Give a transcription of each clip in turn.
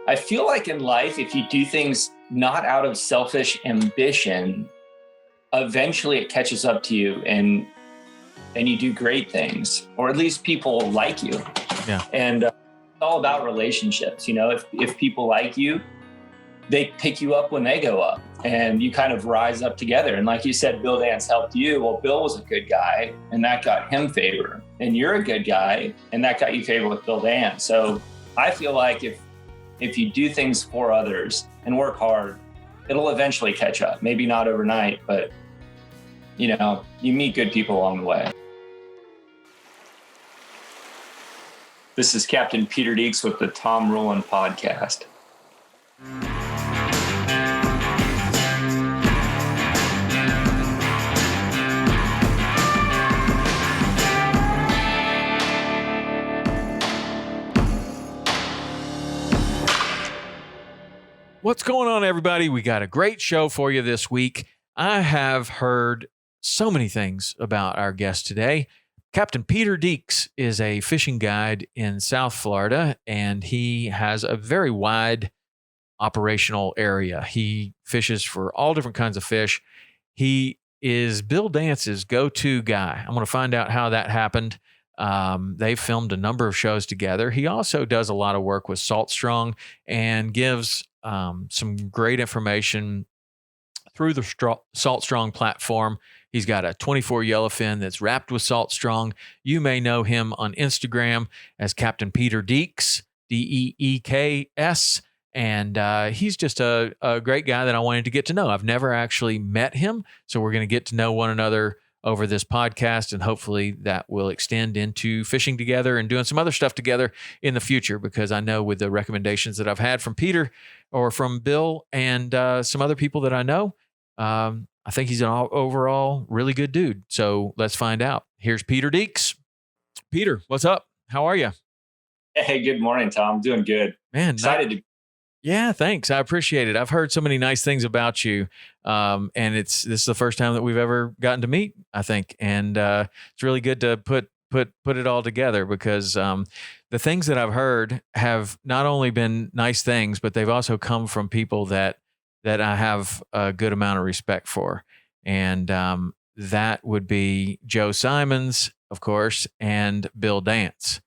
I feel like in life, if you do things not out of selfish ambition, eventually it catches up to you and you do great things, or at least people like you. Yeah. And it's all about relationships. You know, if people like you, they pick you up when they go up and you kind of rise up together. And like you said, Bill Dance helped you. Well, Bill was a good guy and that got him favor. And you're a good guy and that got you favor with Bill Dance. So I feel like if you do things for others and work hard, it'll eventually catch up. Maybe not overnight, but you know, you meet good people along the way. This is Captain Peter Deeks with the Tom Rowland podcast. What's going on, everybody? We got a great show for you this week. I have heard so many things about our guest today. Captain Peter Deeks is a fishing guide in South Florida, and he has a very wide operational area. He fishes for all different kinds of fish. He is Bill Dance's go-to guy. I'm going to find out how that happened. They've filmed a number of shows together. He also does a lot of work with Salt Strong and gives some great information through the Salt Strong platform. He's got a 24 yellowfin that's wrapped with Salt Strong. You may know him on Instagram as Captain Peter Deeks, Deeks. And he's just a great guy that I wanted to get to know. I've never actually met him, so we're going to get to know one another over this podcast, and hopefully that will extend into fishing together and doing some other stuff together in the future, because I know with the recommendations that I've had from Peter or from Bill and some other people that I know, I think he's an overall really good dude. So let's find out. Here's Peter Deeks. Peter, what's up? How are you? Hey, good morning, Tom. Doing good. Man, excited to. Yeah, thanks. I appreciate it. I've heard so many nice things about you, and this is the first time that we've ever gotten to meet, I think, and it's really good to put it all together, because the things that I've heard have not only been nice things, but they've also come from people that I have a good amount of respect for, and that would be Joe Simmonds, of course, and Bill Dance,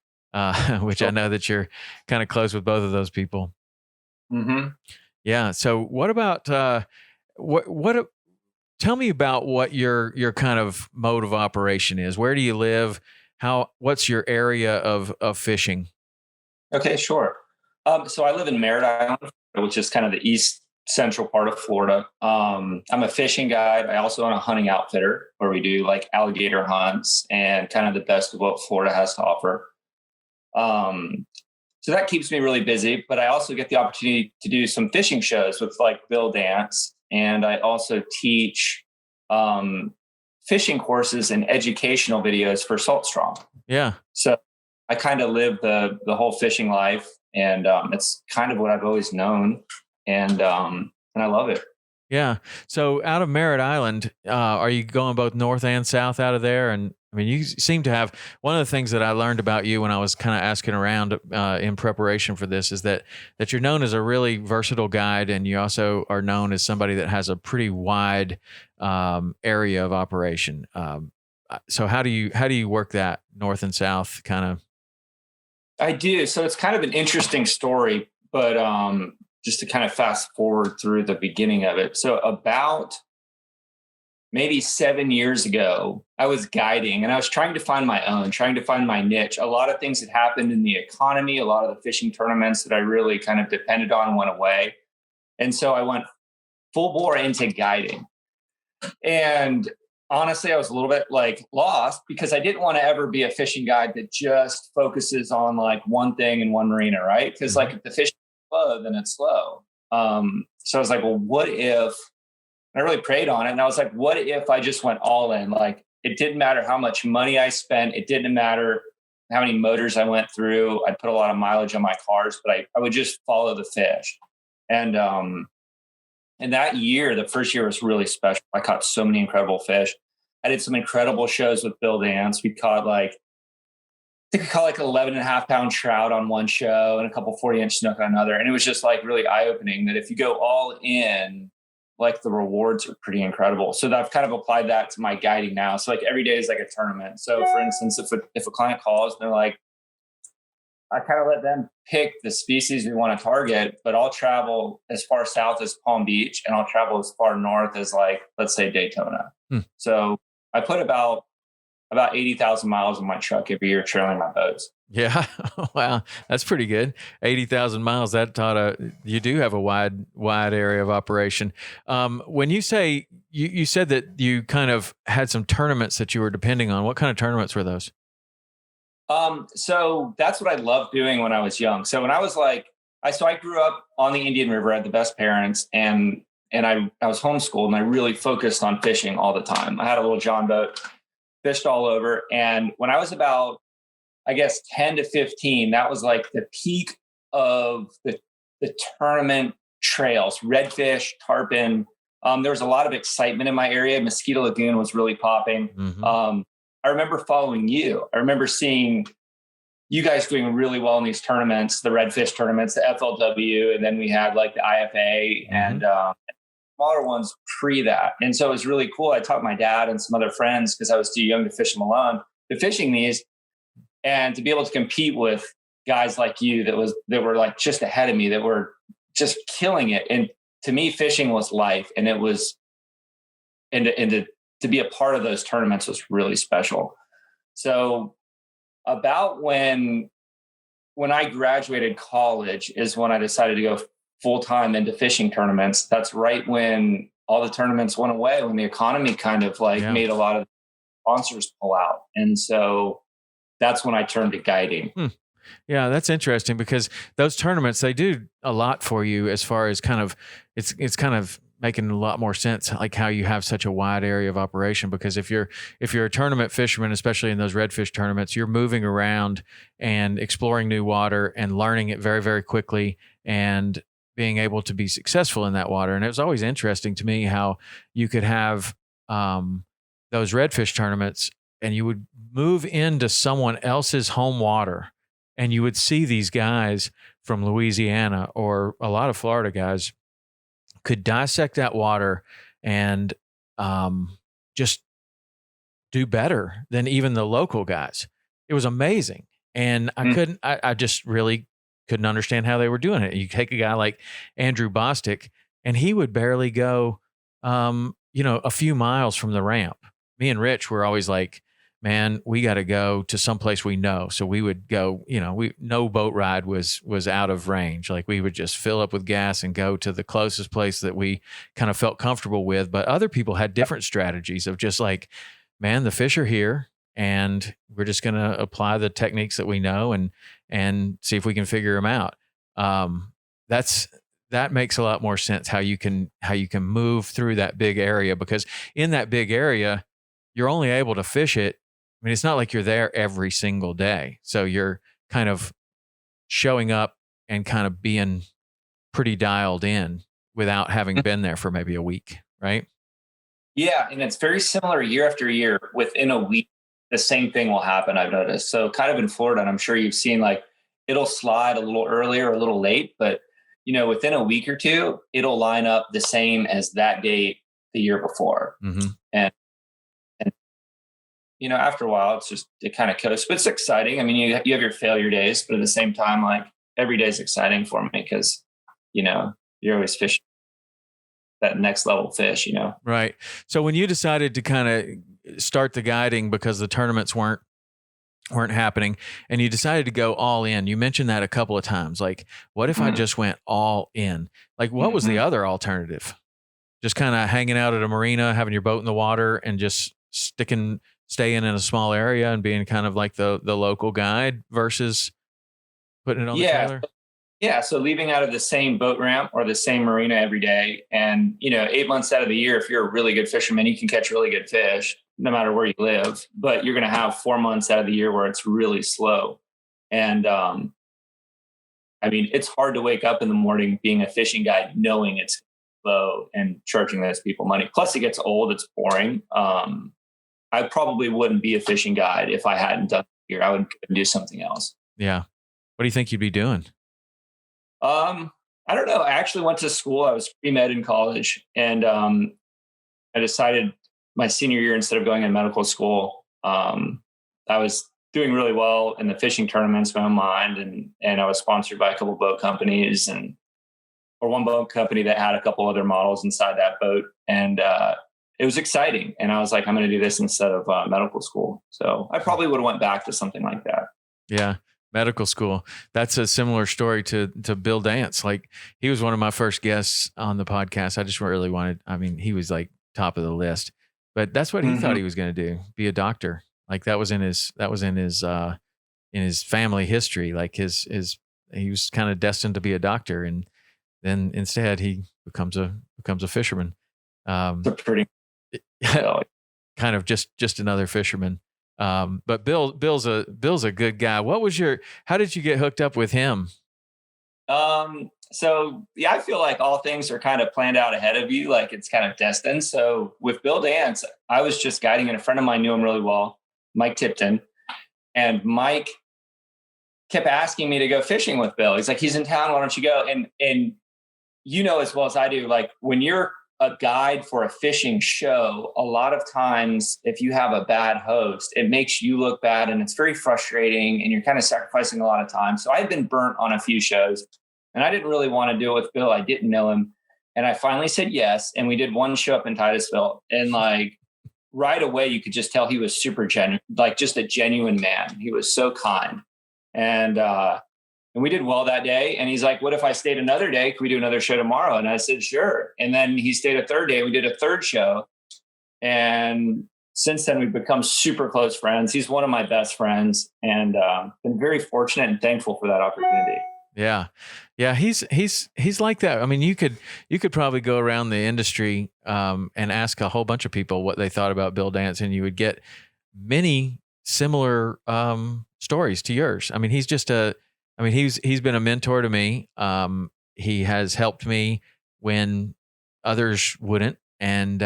which I know that you're kind of close with both of those people. Mm-hmm. Yeah. So what about tell me about what your kind of mode of operation is. Where do you live? What's your area of fishing? Okay, sure. So I live in Merritt Island, which is kind of the east central part of Florida. I'm a fishing guide. I also own a hunting outfitter where we do like alligator hunts and kind of the best of what Florida has to offer. So that keeps me really busy, but I also get the opportunity to do some fishing shows with like Bill Dance. And I also teach fishing courses and educational videos for Salt Strong. Yeah. So I kind of live the whole fishing life, and it's kind of what I've always known. And I love it. Yeah. So out of Merritt Island, are you going both north and south out of there? And I mean, you seem to have, one of the things that I learned about you when I was kind of asking around in preparation for this is that you're known as a really versatile guide, and you also are known as somebody that has a pretty wide area of operation. So how do you work that north and south kind of? I do. So it's kind of an interesting story, but just to kind of fast forward through the beginning of it. So about maybe 7 years ago, I was guiding and I was trying to find my niche. A lot of things had happened in the economy. A lot of the fishing tournaments that I really kind of depended on went away. And so I went full bore into guiding. And honestly, I was a little bit like lost, because I didn't want to ever be a fishing guide that just focuses on like one thing in one marina, right? Because like if the fish is slow, then it's slow. So I was like, well, what if, and I really prayed on it. And I was like, what if I just went all in? Like, it didn't matter how much money I spent. It didn't matter how many motors I went through. I put a lot of mileage on my cars, but I would just follow the fish. And that year, the first year was really special. I caught so many incredible fish. I did some incredible shows with Bill Dance. We caught like think I caught like 11.5 pound trout on one show and a couple 40-inch snook on another. And it was just like really eye opening that if you go all in, like the rewards are pretty incredible. So I've kind of applied that to my guiding now. So like every day is like a tournament. So for instance, if a client calls and they're like, I kind of let them pick the species we want to target, but I'll travel as far south as Palm Beach and I'll travel as far north as like, let's say Daytona. So I put about 80,000 miles in my truck every year trailing my boats. Yeah. Wow. That's pretty good. 80,000 miles. That you do have a wide area of operation. When you say, you said that you kind of had some tournaments that you were depending on. What kind of tournaments were those? So that's what I loved doing when I was young. So when I was like, I grew up on the Indian River. I had the best parents and I was homeschooled and I really focused on fishing all the time. I had a little John boat, fished all over. And when I was about, I guess, 10 to 15, that was like the peak of the tournament trails, redfish, tarpon. There was a lot of excitement in my area. Mosquito Lagoon was really popping. Mm-hmm. I remember following you. I remember seeing you guys doing really well in these tournaments, the redfish tournaments, the FLW, and then we had like the IFA and smaller ones pre that. And so it was really cool. I taught my dad and some other friends because I was too young to fish them alone, to fishing these and to be able to compete with guys like you that were like just ahead of me, that were just killing it. And to me, fishing was life. And it was, and to be a part of those tournaments was really special. So about when I graduated college is when I decided to go full-time into fishing tournaments. That's right when all the tournaments went away, when the economy kind of made a lot of sponsors pull out. And so that's when I turned to guiding. Yeah, that's interesting because those tournaments, they do a lot for you as far as kind of, it's kind of making a lot more sense, like how you have such a wide area of operation. Because if you're a tournament fisherman, especially in those redfish tournaments, you're moving around and exploring new water and learning it very, very quickly and being able to be successful in that water. And it was always interesting to me how you could have those redfish tournaments and you would move into someone else's home water and you would see these guys from Louisiana or a lot of Florida guys could dissect that water and just do better than even the local guys. It was amazing. And I just really couldn't understand how they were doing it. You take a guy like Andrew Bostic and he would barely go, a few miles from the ramp. Me and Rich were always like, man, we got to go to someplace we know. So we would go, no boat ride was out of range. Like we would just fill up with gas and go to the closest place that we kind of felt comfortable with. But other people had different strategies of just like, man, the fish are here and we're just going to apply the techniques that we know and see if we can figure them out. That makes a lot more sense how you can move through that big area, because in that big area, you're only able to fish it. I mean, it's not like you're there every single day. So you're kind of showing up and kind of being pretty dialed in without having been there for maybe a week, right? Yeah. And it's very similar year after year. Within a week, the same thing will happen, I've noticed. So kind of in Florida, and I'm sure you've seen it'll slide a little earlier or a little late, but within a week or two, it'll line up the same as that date the year before. Mm-hmm. And after a while, it kind of coasts, but it's exciting. I mean, you have your failure days, but at the same time, every day is exciting for me because, you're always fishing that next level fish, Right. So when you decided to kind of start the guiding because the tournaments weren't happening and you decided to go all in, you mentioned that a couple of times. Like, what if I just went all in? Like, what was the other alternative? Just kind of hanging out at a marina, having your boat in the water and just staying in a small area and being kind of like the local guide versus putting it on the trailer? Yeah. So leaving out of the same boat ramp or the same marina every day. And, 8 months out of the year, if you're a really good fisherman, you can catch really good fish no matter where you live, but you're going to have 4 months out of the year where it's really slow. And, it's hard to wake up in the morning being a fishing guide, knowing it's slow and charging those people money. Plus it gets old. It's boring. I probably wouldn't be a fishing guide if I hadn't done here. I would do something else. Yeah. What do you think you'd be doing? I don't know. I actually went to school. I was pre-med in college, and I decided my senior year, instead of going in medical school, I was doing really well in the fishing tournaments, my own mind, and I was sponsored by a couple of boat companies, or one boat company that had a couple other models inside that boat, and it was exciting. And I was like, I'm going to do this instead of medical school. So I probably would have went back to something like that. Yeah. Medical school. That's a similar story to Bill Dance. Like, he was one of my first guests on the podcast. I just really wanted, I mean, he was like top of the list, but that's what he thought he was going to do, be a doctor. Like, that was in his family history. Like he was kind of destined to be a doctor. And then instead he becomes a fisherman. Pretty kind of just another fisherman. But Bill's a good guy. How did you get hooked up with him? So yeah, I feel like all things are kind of planned out ahead of you. Like, it's kind of destined. So with Bill Dance, I was just guiding, and a friend of mine knew him really well, Mike Tipton. And Mike kept asking me to go fishing with Bill. He's like, he's in town. Why don't you go? And you know, as well as I do, like, when you're a guide for a fishing show, a lot of times if you have a bad host, it makes you look bad, and it's very frustrating, and you're kind of sacrificing a lot of time. So I had been burnt on a few shows, and I didn't really want to do it with Bill. I didn't know him. And I finally said yes. And we did one show up in Titusville, and like right away, you could just tell he was super genuine, like just a genuine man. He was so kind. And we did well that day. And he's like, what if I stayed another day? Could we do another show tomorrow? And I said, sure. And then he stayed a third day. We did a third show. And since then, we've become super close friends. He's one of my best friends, and been very fortunate and thankful for that opportunity. Yeah. Yeah. He's like that. I mean, you could probably go around the industry, and ask a whole bunch of people what they thought about Bill Dance, and you would get many similar, stories to yours. I mean, he's been a mentor to me. He has helped me when others wouldn't. And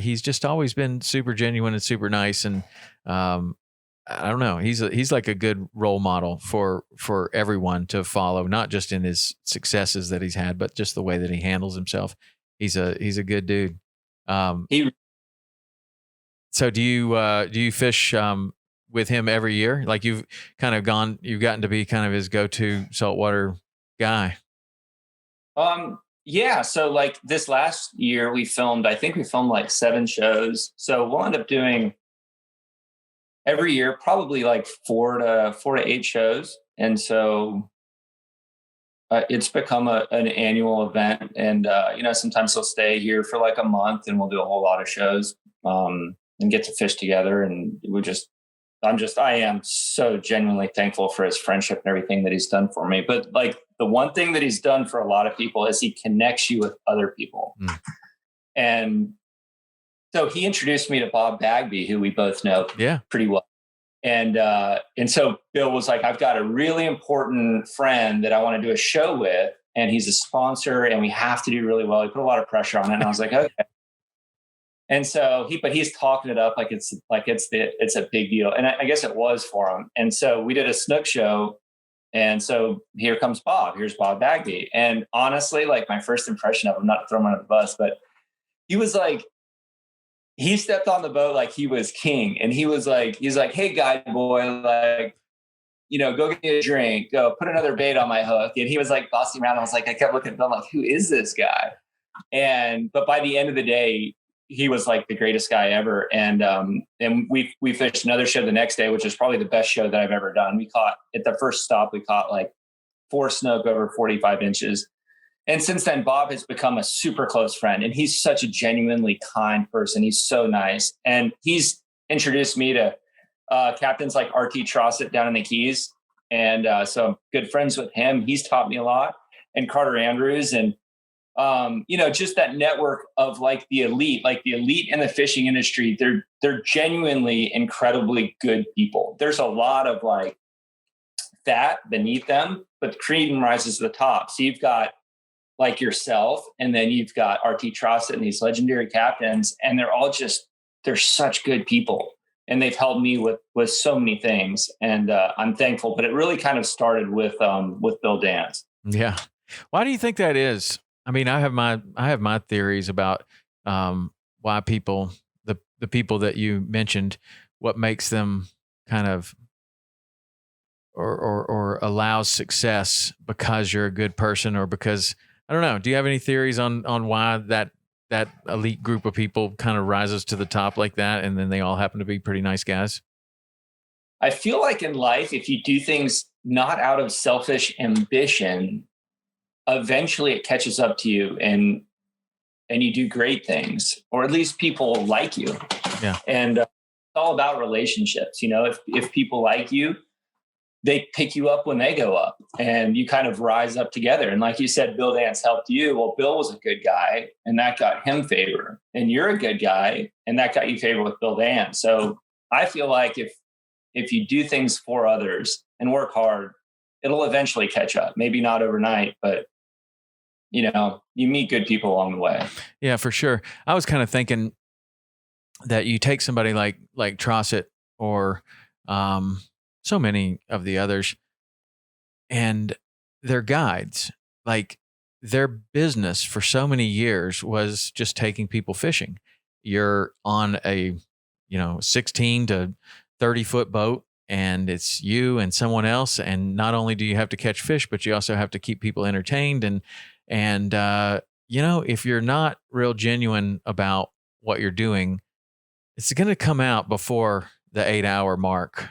he's just always been super genuine and super nice. And I don't know, he's like a good role model for everyone to follow, not just in his successes that he's had, but just the way that he handles himself. He's a good dude. So do you fish with him every year? Like, you've gotten to be kind of his go-to saltwater guy. Yeah. So like this last year I think we filmed like 7 shows. So we'll end up doing every year, probably like 4 to 8 shows. And so it's become an annual event. And, sometimes he'll stay here for like a month, and we'll do a whole lot of shows, and get to fish together. And I am so genuinely thankful for his friendship and everything that he's done for me. But like, the one thing that he's done for a lot of people is he connects you with other people. And so he introduced me to Bob Bagby, who we both know pretty well. And so Bill was like, I've got a really important friend that I want to do a show with, and he's a sponsor, and we have to do really well. He put a lot of pressure on it. And I was like, okay. And so he's talking it up like it's a big deal. And I guess it was for him. And so we did a snook show. And so here comes Bob. Here's Bob Bagby. And honestly, like, my first impression of him, not throwing him under the bus, but he was like, he stepped on the boat like he was king. And he's like, hey, guide boy, like, go get me a drink, go put another bait on my hook. And he was like bossing around. I was like, I kept looking at him like, who is this guy? But by the end of the day, he was like the greatest guy ever. And we fished another show the next day, which is probably the best show that I've ever done. We caught, at the first stop, we caught like 4 snook over 45 inches. And since then, Bob has become a super close friend, and he's such a genuinely kind person. He's so nice. And he's introduced me to captains like RT Trossett down in the Keys. And so I'm good friends with him. He's taught me a lot. And Carter Andrews, and just that network of like the elite in the fishing industry. They're genuinely incredibly good people. There's a lot of like that beneath them, but the cream rises to the top. So you've got like yourself, and then you've got RT Trossett and these legendary captains, and they're such good people. and they've helped me with so many things, and I'm thankful. But it really kind of started with Bill Dance. Yeah. Why do you think that is? I mean, I have my theories about why people the people that you mentioned, what makes them kind of or allows success because you're a good person or because I don't know. Do you have any theories on why that elite group of people kind of rises to the top like that and then they all happen to be pretty nice guys? I feel like in life, if you do things not out of selfish ambition, eventually it catches up to you, and you do great things, or at least people like you. Yeah. And it's all about relationships. If people like you, they pick you up when they go up, and you kind of rise up together. And like you said, Bill Dance helped you. Well, Bill was a good guy, and that got him favor. And you're a good guy, and that got you favor with Bill Dance. So I feel like if you do things for others and work hard, it'll eventually catch up. Maybe not overnight, but you meet good people along the way. Yeah, for sure. I was kind of thinking that you take somebody like Trossett or so many of the others, and their guides, like their business for so many years was just taking people fishing. You're on a 16 to 30-foot boat, and it's you and someone else, and not only do you have to catch fish, but you also have to keep people entertained, and if you're not real genuine about what you're doing, it's going to come out before the 8-hour mark.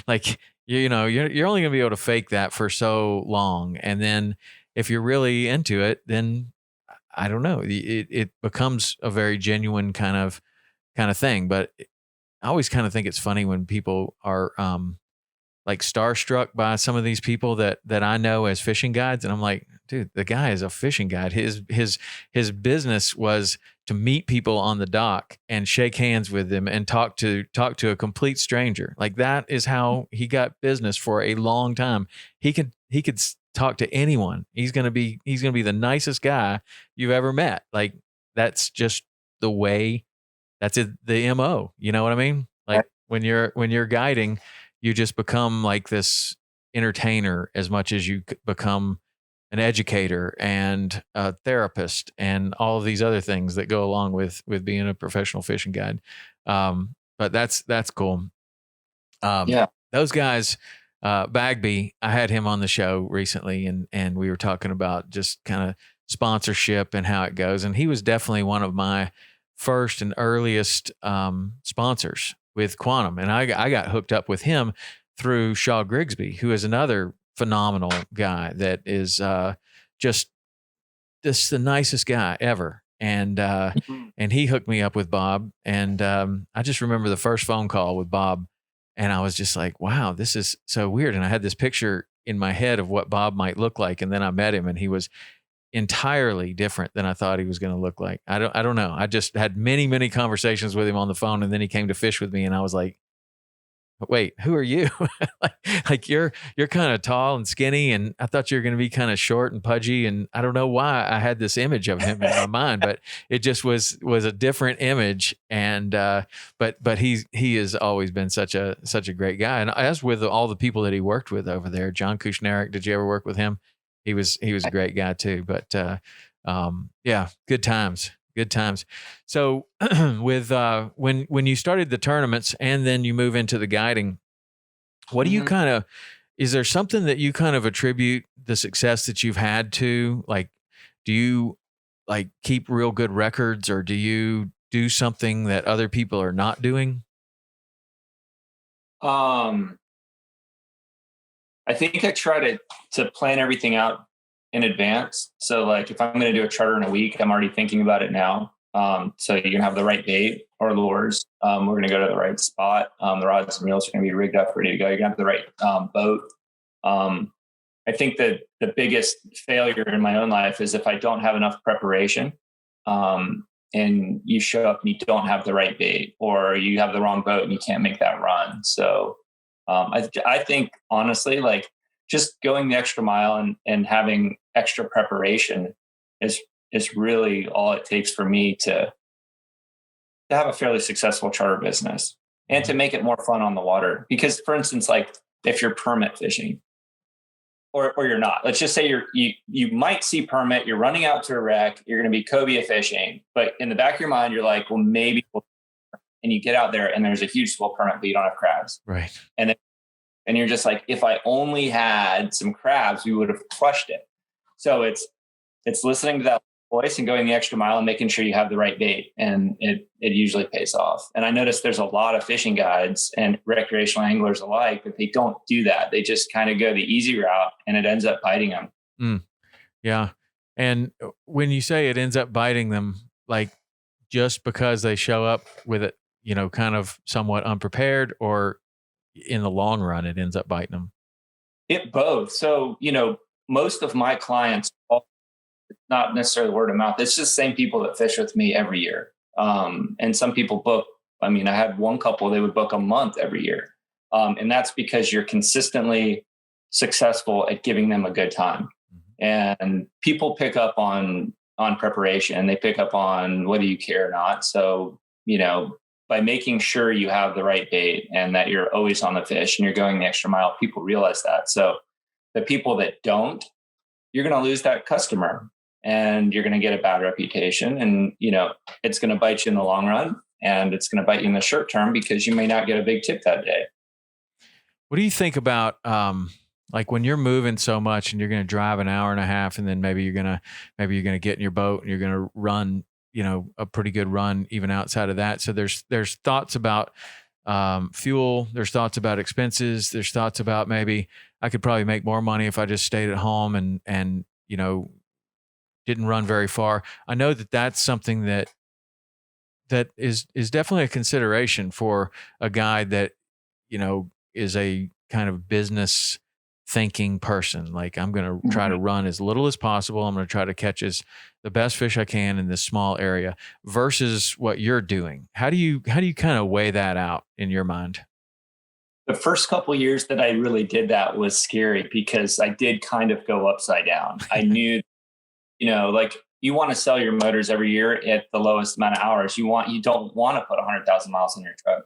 Like, you're only going to be able to fake that for so long. And then if you're really into it, then I don't know, it becomes a very genuine kind of thing. But I always kind of think it's funny when people are, like starstruck by some of these people that I know as fishing guides. And I'm like, dude, the guy is a fishing guide. His business was to meet people on the dock and shake hands with them and talk to a complete stranger. Like, that is how he got business for a long time. He could talk to anyone. He's going to be the nicest guy you've ever met. Like, that's just the way, that's it, the MO, you know what I mean? Like, when you're guiding, you just become like this entertainer as much as you become an educator and a therapist and all of these other things that go along with being a professional fishing guide. But that's cool. Yeah. Those guys, Bagby, I had him on the show recently, and we were talking about just kind of sponsorship and how it goes. And he was definitely one of my first and earliest sponsors with Quantum. And I got hooked up with him through Shaw Grigsby, who is another phenomenal guy that is just the nicest guy ever. And he hooked me up with Bob. And I just remember the first phone call with Bob, and I was just like, wow, this is so weird. And I had this picture in my head of what Bob might look like. And then I met him, and he was entirely different than I thought he was going to look like. I don't know. I just had many, many conversations with him on the phone, and then he came to fish with me, and I was like, wait, who are you? like you're kind of tall and skinny, and I thought you were going to be kind of short and pudgy, and I don't know why I had this image of him in my mind, but it just was a different image. And but he has always been such a great guy, and as with all the people that he worked with over there. John Kushnarek, did you ever work with him? He was a great guy too. But yeah, good times. So with when you started the tournaments and then you move into the guiding, what do you is there something that you kind of attribute the success that you've had to? Like, do you like keep real good records, or do you do something that other people are not doing? I think I try to plan everything out in advance. So like if I'm going to do a charter in a week, I'm already thinking about it now. So you're going to have the right bait or lures. We're going to go to the right spot. The rods and reels are going to be rigged up, ready to go. You're going to have the right boat. I think that the biggest failure in my own life is if I don't have enough preparation, and you show up and you don't have the right bait, or you have the wrong boat and you can't make that run. So I think honestly, like just going the extra mile and having extra preparation is really all it takes for me to have a fairly successful charter business. and to make it more fun on the water. Because, for instance, like if you're permit fishing, or you're not, let's just say you might see permit, you're running out to a wreck, you're going to be cobia fishing, but in the back of your mind, you're like, well, maybe, and you get out there and there's a huge school permit, but you don't have crabs. Right. And you're just like, if I only had some crabs, we would have crushed it. So it's listening to that voice and going the extra mile and making sure you have the right bait. And it usually pays off. And I noticed there's a lot of fishing guides and recreational anglers alike, but they don't do that. They just kind of go the easy route and it ends up biting them. Yeah. And when you say it ends up biting them, like just because they show up with it, kind of somewhat unprepared, or in the long run, it ends up biting them? It both. So, most of my clients, not necessarily word of mouth. It's just the same people that fish with me every year. And some people book, I had one couple, they would book a month every year. And that's because you're consistently successful at giving them a good time. And people pick up on preparation. They pick up on whether you care or not. So, by making sure you have the right bait and that you're always on the fish and you're going the extra mile, people realize that. So the people that don't, you're going to lose that customer and you're going to get a bad reputation, and, it's going to bite you in the long run, and it's going to bite you in the short term because you may not get a big tip that day. What do you think about, like when you're moving so much and you're going to drive an hour and a half, and then maybe you're going to get in your boat and you're going to run, a pretty good run even outside of that. So there's thoughts about fuel, there's thoughts about expenses, there's thoughts about maybe I could probably make more money if I just stayed at home and didn't run very far. I know that that's something that is definitely a consideration for a guy that, is a kind of business thinking person. Like, I'm going to try to run as little as possible. I'm going to try to catch the best fish I can in this small area versus what you're doing. How do you kind of weigh that out in your mind? The first couple of years that I really did that was scary because I did kind of go upside down. I knew, like, you want to sell your motors every year at the lowest amount of hours. You don't want to put 100,000 miles on your truck.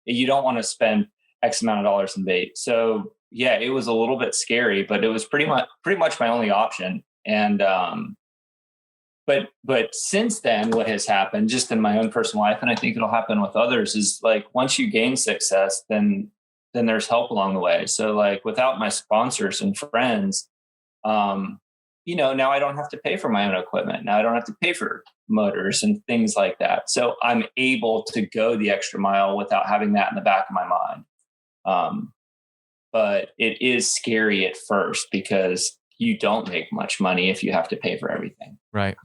You don't want to spend X amount of dollars in bait. So yeah, it was a little bit scary, but it was pretty much my only option. And, but since then, what has happened just in my own personal life, and I think it'll happen with others, is like, once you gain success, then there's help along the way. So like, without my sponsors and friends, now I don't have to pay for my own equipment. Now I don't have to pay for motors and things like that. So I'm able to go the extra mile without having that in the back of my mind. But it is scary at first because you don't make much money if you have to pay for everything. Right.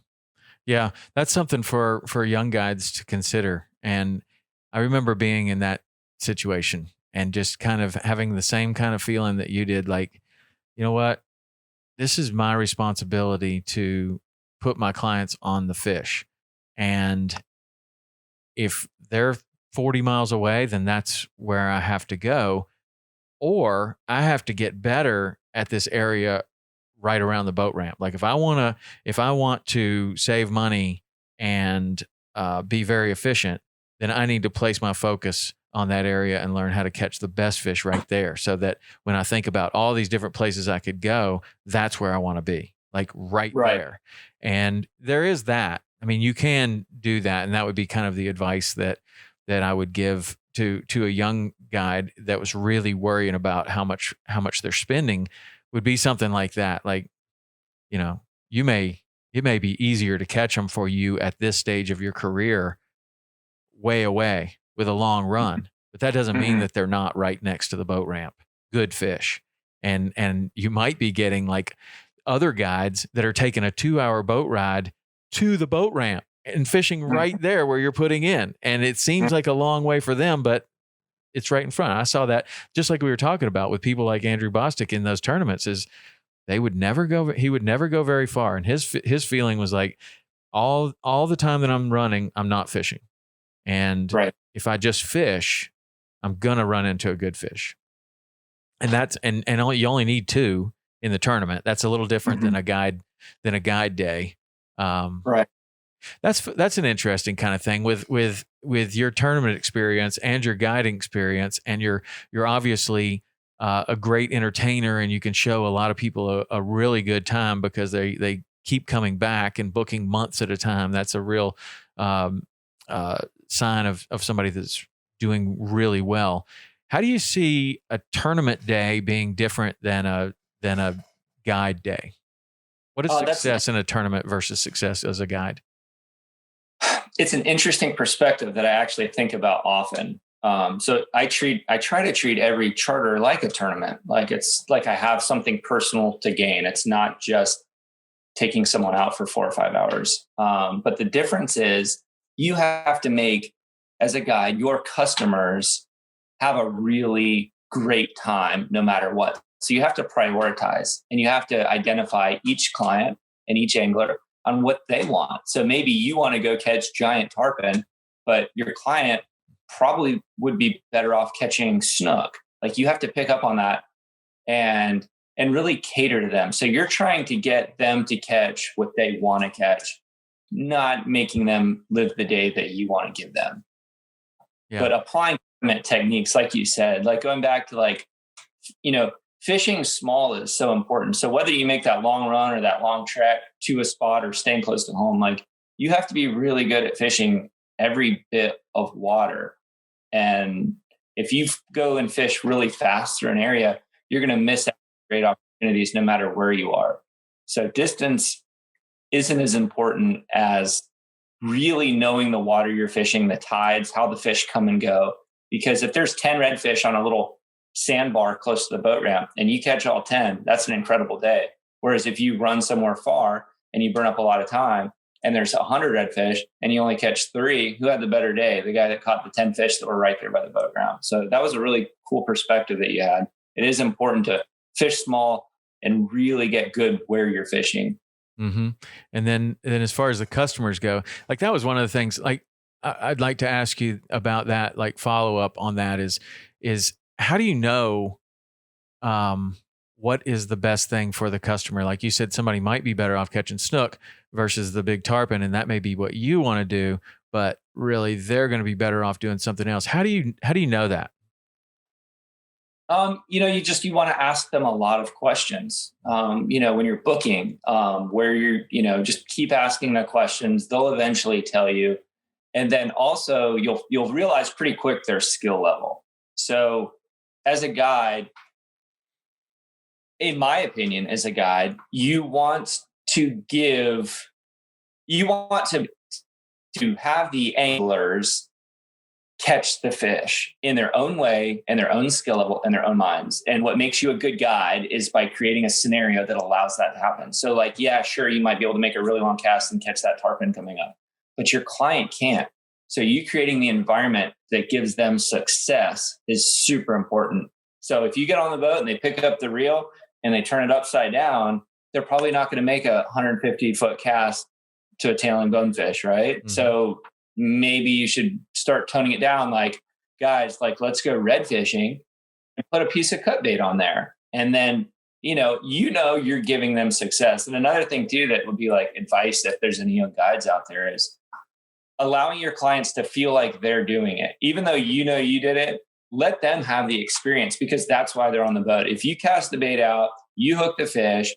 Yeah. That's something for young guides to consider. And I remember being in that situation and just kind of having the same kind of feeling that you did. Like, you know what? This is my responsibility to put my clients on the fish. And if they're 40 miles away, then that's where I have to go. Or I have to get better at this area right around the boat ramp. Like if I want to save money and be very efficient, then I need to place my focus on that area and learn how to catch the best fish right there. So that when I think about all these different places I could go, that's where I want to be, like right there. And there is that. I mean, you can do that. And that would be kind of the advice that I would give to a young guide that was really worrying about how much they're spending, would be something like that. Like, it may be easier to catch them for you at this stage of your career way away with a long run, but that doesn't mean that they're not right next to the boat ramp. Good fish. And you might be getting like other guides that are taking a 2-hour boat ride to the boat ramp and fishing right there where you're putting in. And it seems like a long way for them, but it's right in front. I saw that just like we were talking about with people like Andrew Bostic in those tournaments, is he would never go very far. And his feeling was like, all the time that I'm running, I'm not fishing. And if I just fish, I'm going to run into a good fish. And you only need 2 in the tournament. That's a little different than a guide day. That's an interesting kind of thing with your tournament experience and your guiding experience, and you're obviously a great entertainer, and you can show a lot of people a really good time because they keep coming back and booking months at a time. That's a real sign of somebody that's doing really well. How do you see a tournament day being different than a guide day? What is success in a tournament versus success as a guide? It's an interesting perspective that I actually think about often. So I try to treat every charter like a tournament. Like it's like I have something personal to gain. It's not just taking someone out for 4 or 5 hours. But the difference is you have to make, as a guide, your customers have a really great time no matter what. So you have to prioritize, and you have to identify each client and each angler on what they want. So maybe you want to go catch giant tarpon, but your client probably would be better off catching snook. Like you have to pick up on that and really cater to them. So you're trying to get them to catch what they want to catch, not making them live the day that you want to give them. Yeah. But applying techniques, like you said, like going back to fishing small is so important. So whether you make that long run or that long trek to a spot or staying close to home, like you have to be really good at fishing every bit of water. And if you go and fish really fast through an area, you're going to miss out on great opportunities no matter where you are. So distance isn't as important as really knowing the water you're fishing, the tides, how the fish come and go. Because if there's 10 redfish on a little sandbar close to the boat ramp and you catch all 10, that's an incredible day. Whereas if you run somewhere far and you burn up a lot of time and there's 100 redfish and you only catch 3, who had the better day? The guy that caught the 10 fish that were right there by the boat ramp. So that was a really cool perspective that you had. It is important to fish small and really get good where you're fishing. Mm-hmm. And then as far as the customers go, like that was one of the things, like I'd like to ask you about that, like follow up on that is how do you know what is the best thing for the customer? Like you said, somebody might be better off catching snook versus the big tarpon, and that may be what you want to do, but really they're going to be better off doing something else. How do you know that? You want to ask them a lot of questions, when you're booking, where you're, just keep asking the questions. They'll eventually tell you. And then also you'll realize pretty quick their skill level. So as a guide, in my opinion, as a guide, you want to have the anglers catch the fish in their own way and their own skill level and their own minds. And what makes you a good guide is by creating a scenario that allows that to happen. So like, yeah, sure, you might be able to make a really long cast and catch that tarpon coming up, but your client can't. So you creating the environment that gives them success is super important. So if you get on the boat and they pick up the reel and they turn it upside down, they're probably not going to make a 150-foot cast to a tailing bonefish, right? Mm-hmm. So maybe you should start toning it down. Like, guys, like, let's go red fishing and put a piece of cut bait on there. And then, you're giving them success. And another thing too, that would be like advice if there's any young guides out there, is allowing your clients to feel like they're doing it. Even though you did it, let them have the experience, because that's why they're on the boat. If you cast the bait out, you hook the fish,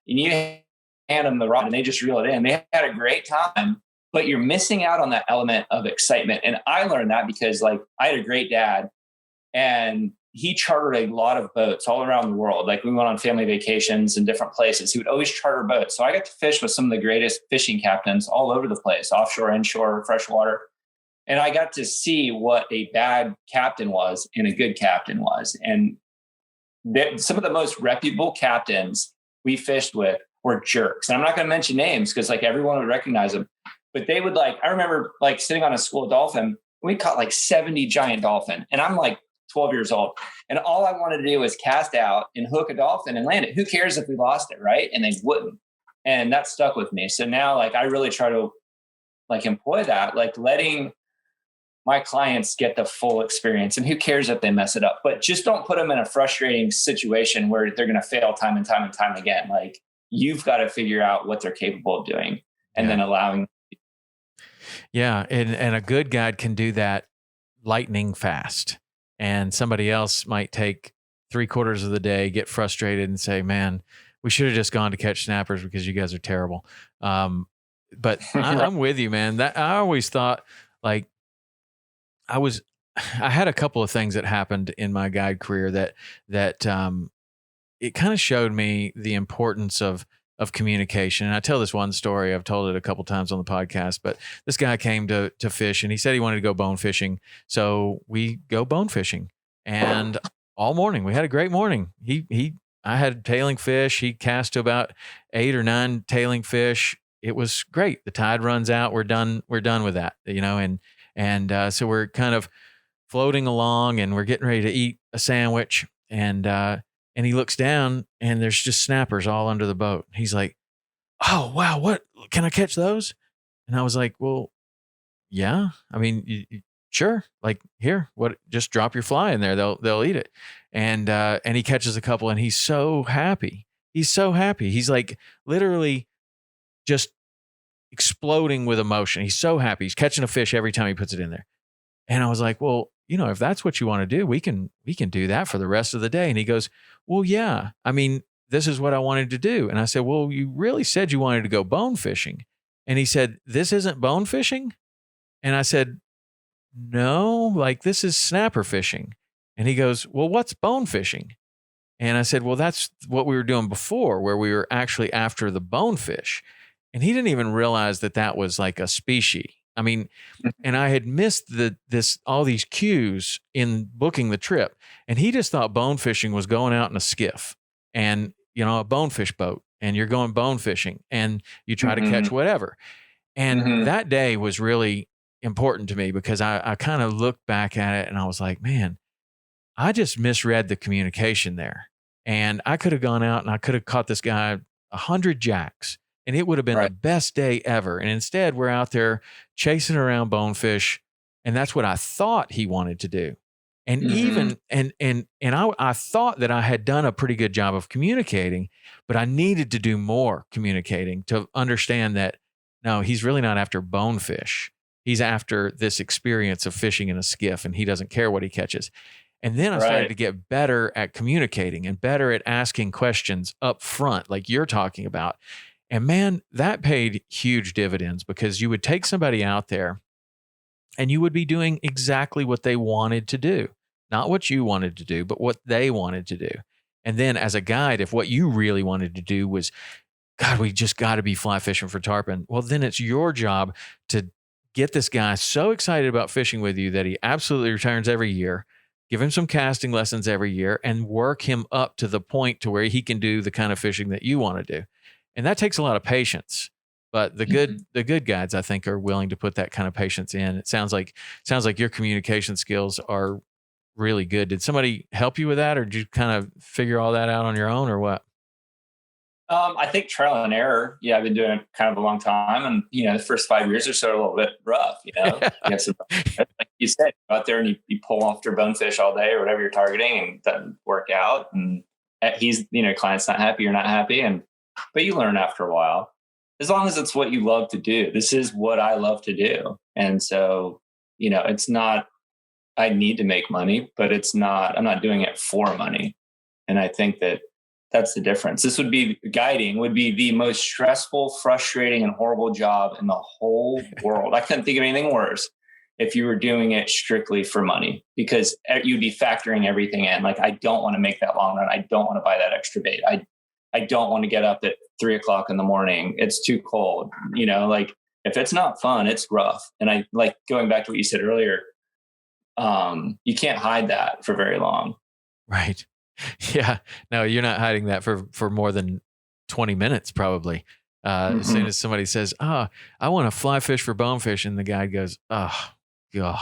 and you hand them the rod and they just reel it in, they had a great time, but you're missing out on that element of excitement. And I learned that because like I had a great dad and he chartered a lot of boats all around the world. Like we went on family vacations in different places. He would always charter boats. So I got to fish with some of the greatest fishing captains all over the place, offshore, inshore, freshwater. And I got to see what a bad captain was and a good captain was. And some of the most reputable captains we fished with were jerks. And I'm not going to mention names because like everyone would recognize them. But they would I remember like sitting on a school dolphin, we caught like 70 giant dolphin. And I'm like 12 years old. And all I wanted to do was cast out and hook a dolphin and land it. Who cares if we lost it, right? And they wouldn't. And that stuck with me. So now like I really try to like employ that, like letting my clients get the full experience. And who cares if they mess it up? But just don't put them in a frustrating situation where they're going to fail time and time and time again. Like you've got to figure out what they're capable of doing and then allowing Yeah. And a good guide can do that lightning fast. And somebody else might take 3/4 of the day, get frustrated and say, man, we should have just gone to catch snappers because you guys are terrible. But I'm with you, man. That I always thought like I was, I had a couple of things that happened in my guide career that it kind of showed me the importance of communication. And I tell this one story. I've told it a couple times on the podcast, but this guy came to fish and he said he wanted to go bone fishing. So we go bone fishing, and all morning we had a great morning. I had tailing fish. He cast to about 8 or 9 tailing fish. It was great. The tide runs out. We're done with that, so we're kind of floating along and we're getting ready to eat a sandwich. And he looks down and there's just snappers all under the boat. He's like, oh, wow, what? Can I catch those? And I was like, well, yeah. I mean, sure. Like, here, what? Just drop your fly in there. They'll eat it. And he catches a couple and he's so happy. He's so happy. He's like literally just exploding with emotion. He's so happy. He's catching a fish every time he puts it in there. And I was like, well, if that's what you want to do, we can do that for the rest of the day. And he goes, well, yeah, I mean, this is what I wanted to do. And I said, well, you really said you wanted to go bone fishing. And he said, this isn't bone fishing? And I said, no, like this is snapper fishing. And he goes, well, what's bone fishing? And I said, well, that's what we were doing before, where we were actually after the bonefish. And he didn't even realize that was like a species. I mean, and I had missed all these cues in booking the trip, and he just thought bone fishing was going out in a skiff and, a bonefish boat, and you're going bone fishing and you try to catch whatever. And that day was really important to me because I kind of looked back at it and I was like, man, I just misread the communication there. And I could have gone out and I could have caught this guy 100 jacks. And it would have been the best day ever. And instead, we're out there chasing around bonefish, and that's what I thought he wanted to do. And even I thought that I had done a pretty good job of communicating, but I needed to do more communicating to understand that no, he's really not after bonefish. He's after this experience of fishing in a skiff, and he doesn't care what he catches. And then I started to get better at communicating and better at asking questions up front, like you're talking about. And man, that paid huge dividends because you would take somebody out there and you would be doing exactly what they wanted to do. Not what you wanted to do, but what they wanted to do. And then as a guide, if what you really wanted to do was, God, we just got to be fly fishing for tarpon. Well, then it's your job to get this guy so excited about fishing with you that he absolutely returns every year, give him some casting lessons every year, and work him up to the point to where he can do the kind of fishing that you want to do. And that takes a lot of patience, but the good guides, I think, are willing to put that kind of patience in. It sounds like your communication skills are really good. Did somebody help you with that, or did you kind of figure all that out on your own, or what? I think trial and error. Yeah, I've been doing it kind of a long time, and the first 5 years or so are a little bit rough. You have some, like you said, go out there and you pull after bonefish all day or whatever you're targeting, and it doesn't work out. And client's not happy, you're not happy, but you learn after a while, as long as it's what you love to do. This is what I love to do. And so, it's not, I need to make money, but I'm not doing it for money. And I think that's the difference. Guiding would be the most stressful, frustrating, and horrible job in the whole world. I couldn't think of anything worse if you were doing it strictly for money, because you'd be factoring everything in. Like, I don't want to make that long run. I don't want to buy that extra bait. I don't want to get up at 3:00 in the morning. It's too cold. Like, if it's not fun, it's rough. And I like going back to what you said earlier. You can't hide that for very long. Right. Yeah. No, you're not hiding that for more than 20 minutes, probably. As soon as somebody says, I want to fly fish for bonefish, and the guy goes, oh God.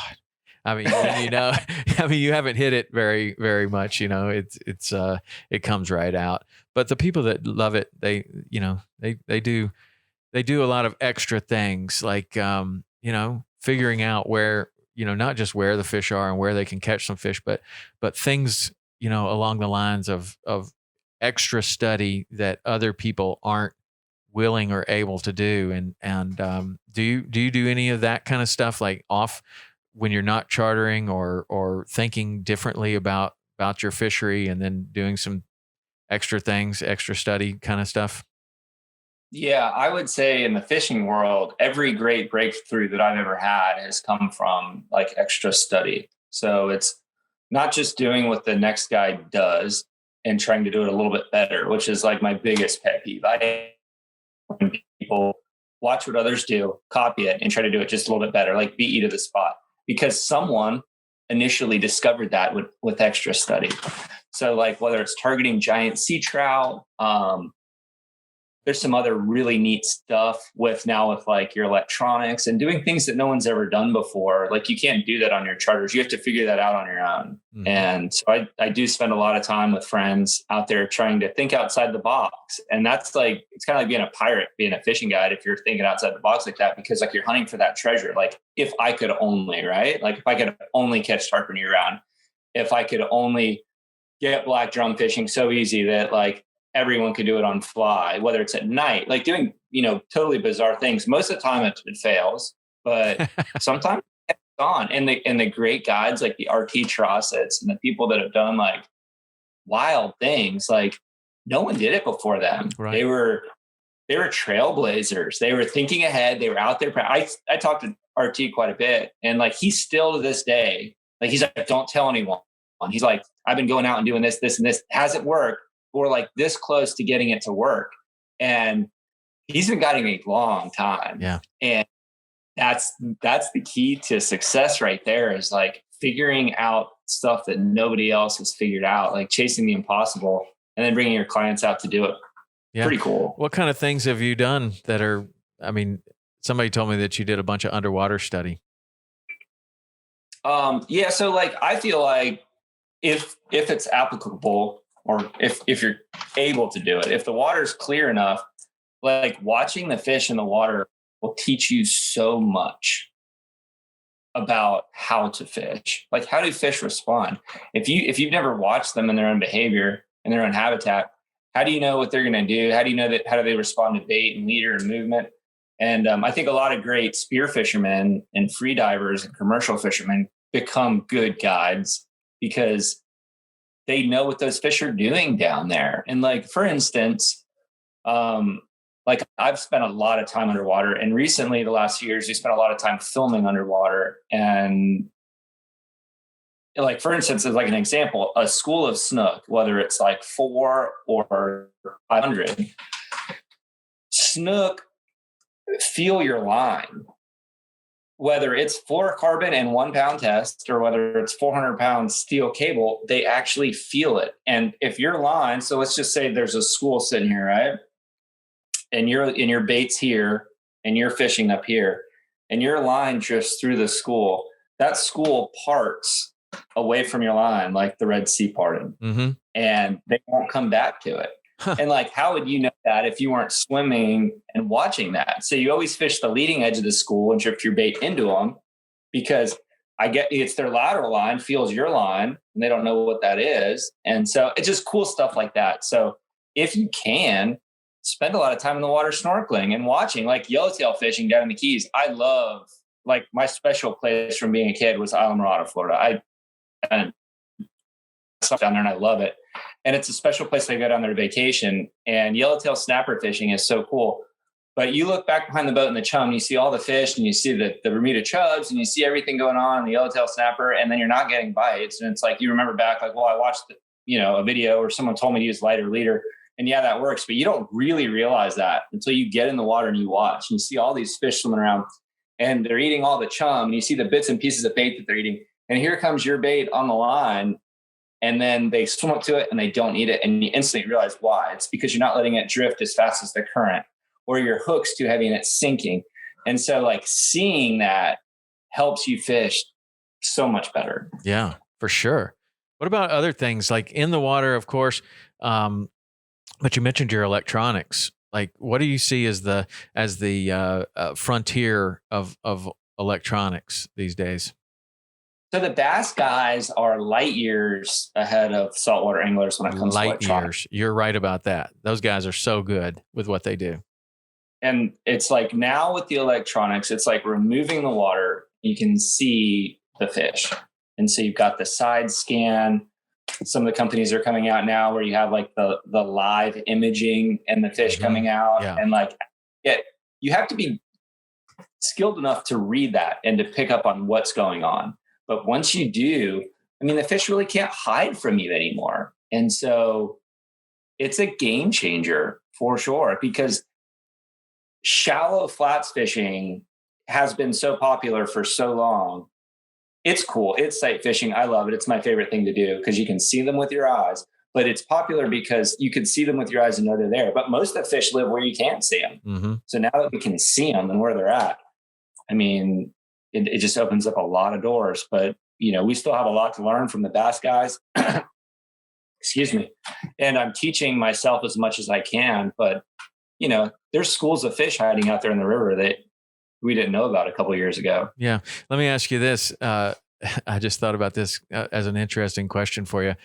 I mean, you haven't hit it very, very much, it comes right out. But the people that love it, they do a lot of extra things, like, figuring out where, not just where the fish are and where they can catch some fish, but things, along the lines of extra study that other people aren't willing or able to do. And do you do any of that kind of stuff, like off when you're not chartering, or thinking differently about your fishery, and then doing some extra things, extra study kind of stuff? Yeah, I would say in the fishing world, every great breakthrough that I've ever had has come from like extra study. So it's not just doing what the next guy does and trying to do it a little bit better, which is like my biggest pet peeve. I when people watch what others do, copy it, and try to do it just a little bit better, like beat you to the spot, because someone initially discovered that with extra study. So like whether it's targeting giant sea trout, there's some other really neat stuff with like your electronics and doing things that no one's ever done before. Like you can't do that on your charters. You have to figure that out on your own. Mm-hmm. And so I do spend a lot of time with friends out there trying to think outside the box. And that's like, it's kind of like being a pirate, being a fishing guide, if you're thinking outside the box like that, because like you're hunting for that treasure. Like if I could only, right? Like if I could only catch tarpon year round, if I could only get black drum fishing so easy that like everyone could do it on fly, whether it's at night, like doing, totally bizarre things. Most of the time it fails, but sometimes it's on. And the great guides, like the RT Trossets and the people that have done like wild things, like no one did it before them. Right. They were trailblazers. They were thinking ahead. They were out there. I talked to RT quite a bit, and like, he's still to this day, like, he's like, don't tell anyone. He's like, I've been going out and doing this, and this hasn't worked. We're like this close to getting it to work. And he's been guiding a long time. Yeah. And that's the key to success right there, is like figuring out stuff that nobody else has figured out, like chasing the impossible and then bringing your clients out to do it. Yeah. Pretty cool. What kind of things have you done that are, somebody told me that you did a bunch of underwater study. Yeah. So like, I feel like if it's applicable, or if you're able to do it, if the water's clear enough, like watching the fish in the water will teach you so much about how to fish. Like, how do fish respond? If you've never watched them in their own behavior, in their own habitat, how do you know what they're going to do? How do you know how do they respond to bait and leader and movement? And I think a lot of great spear fishermen and free divers and commercial fishermen become good guides because they know what those fish are doing down there. And like, for instance, like I've spent a lot of time underwater, and recently the last few years, we spent a lot of time filming underwater. And like, for instance, as like an example, a school of snook, whether it's like 4 or 500, snook feel your line. Whether it's fluorocarbon and 1 pound test, or whether it's 400 pounds steel cable, they actually feel it. And if your line, so let's just say there's a school sitting here, right? And your bait's here and you're fishing up here, and your line drifts through the school, that school parts away from your line, like the Red Sea parted, mm-hmm. and they won't come back to it. Huh. And like, how would you know that if you weren't swimming and watching that? So you always fish the leading edge of the school and drift your bait into them, because I get it's their lateral line feels your line and they don't know what that is. And so it's just cool stuff like that. So if you can spend a lot of time in the water snorkeling and watching, like yellowtail fishing down in the Keys. I love, like, my special place from being a kid was Islamorada, Florida. I stuff down there and I love it. And it's a special place I go down there to vacation, and yellowtail snapper fishing is so cool. But you look back behind the boat in the chum, and you see all the fish, and you see the Bermuda chubs, and you see everything going on in the yellowtail snapper, and then you're not getting bites. And it's like, you remember back, like, well, I watched, a video, or someone told me to use lighter leader, and yeah, that works. But you don't really realize that until you get in the water and you watch, and you see all these fish swimming around, and they're eating all the chum, and you see the bits and pieces of bait that they're eating. And here comes your bait on the line, and then they swim up to it and they don't eat it. And you instantly realize why. It's because you're not letting it drift as fast as the current, or your hook's too heavy and it's sinking. And so, like, seeing that helps you fish so much better. Yeah, for sure. What about other things like in the water, of course? But you mentioned your electronics. Like, what do you see as the frontier of electronics these days? So the bass guys are light years ahead of saltwater anglers when it comes to electronics. You're right about that. Those guys are so good with what they do. And it's like now with the electronics, it's like removing the water, you can see the fish. And so you've got the side scan. Some of the companies are coming out now where you have like the live imaging and the fish coming out. Yeah. And like, you have to be skilled enough to read that and to pick up on what's going on. But once you do, I mean, the fish really can't hide from you anymore. And so it's a game changer for sure, because shallow flats fishing has been so popular for so long. It's cool. It's sight fishing. I love it. It's my favorite thing to do because you can see them with your eyes, but it's popular because you can see them with your eyes and know they're there. But most of the fish live where you can't see them. Mm-hmm. So now that we can see them and where they're at, I mean, it just opens up a lot of doors. But, you know, we still have a lot to learn from the bass guys. Excuse me. And I'm teaching myself as much as I can. But, you know, there's schools of fish hiding out there in the river that we didn't know about a couple of years ago. Yeah. Let me ask you this. I just thought about this as an interesting question for you.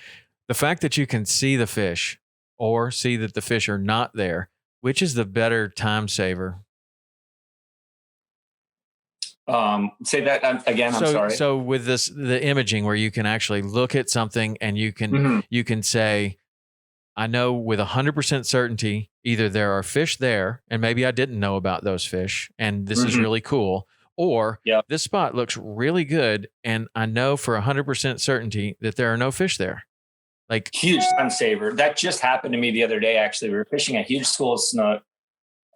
The fact that you can see the fish or see that the fish are not there, which is the better time saver? Say that again. I'm sorry. So with the imaging where you can actually look at something and you can say, I know with 100% certainty, either there are fish there and maybe I didn't know about those fish and this is really cool, or this spot looks really good and I know for 100% certainty that there are no fish there. Like, huge time saver. That just happened to me the other day. Actually, we were fishing a huge school of snook,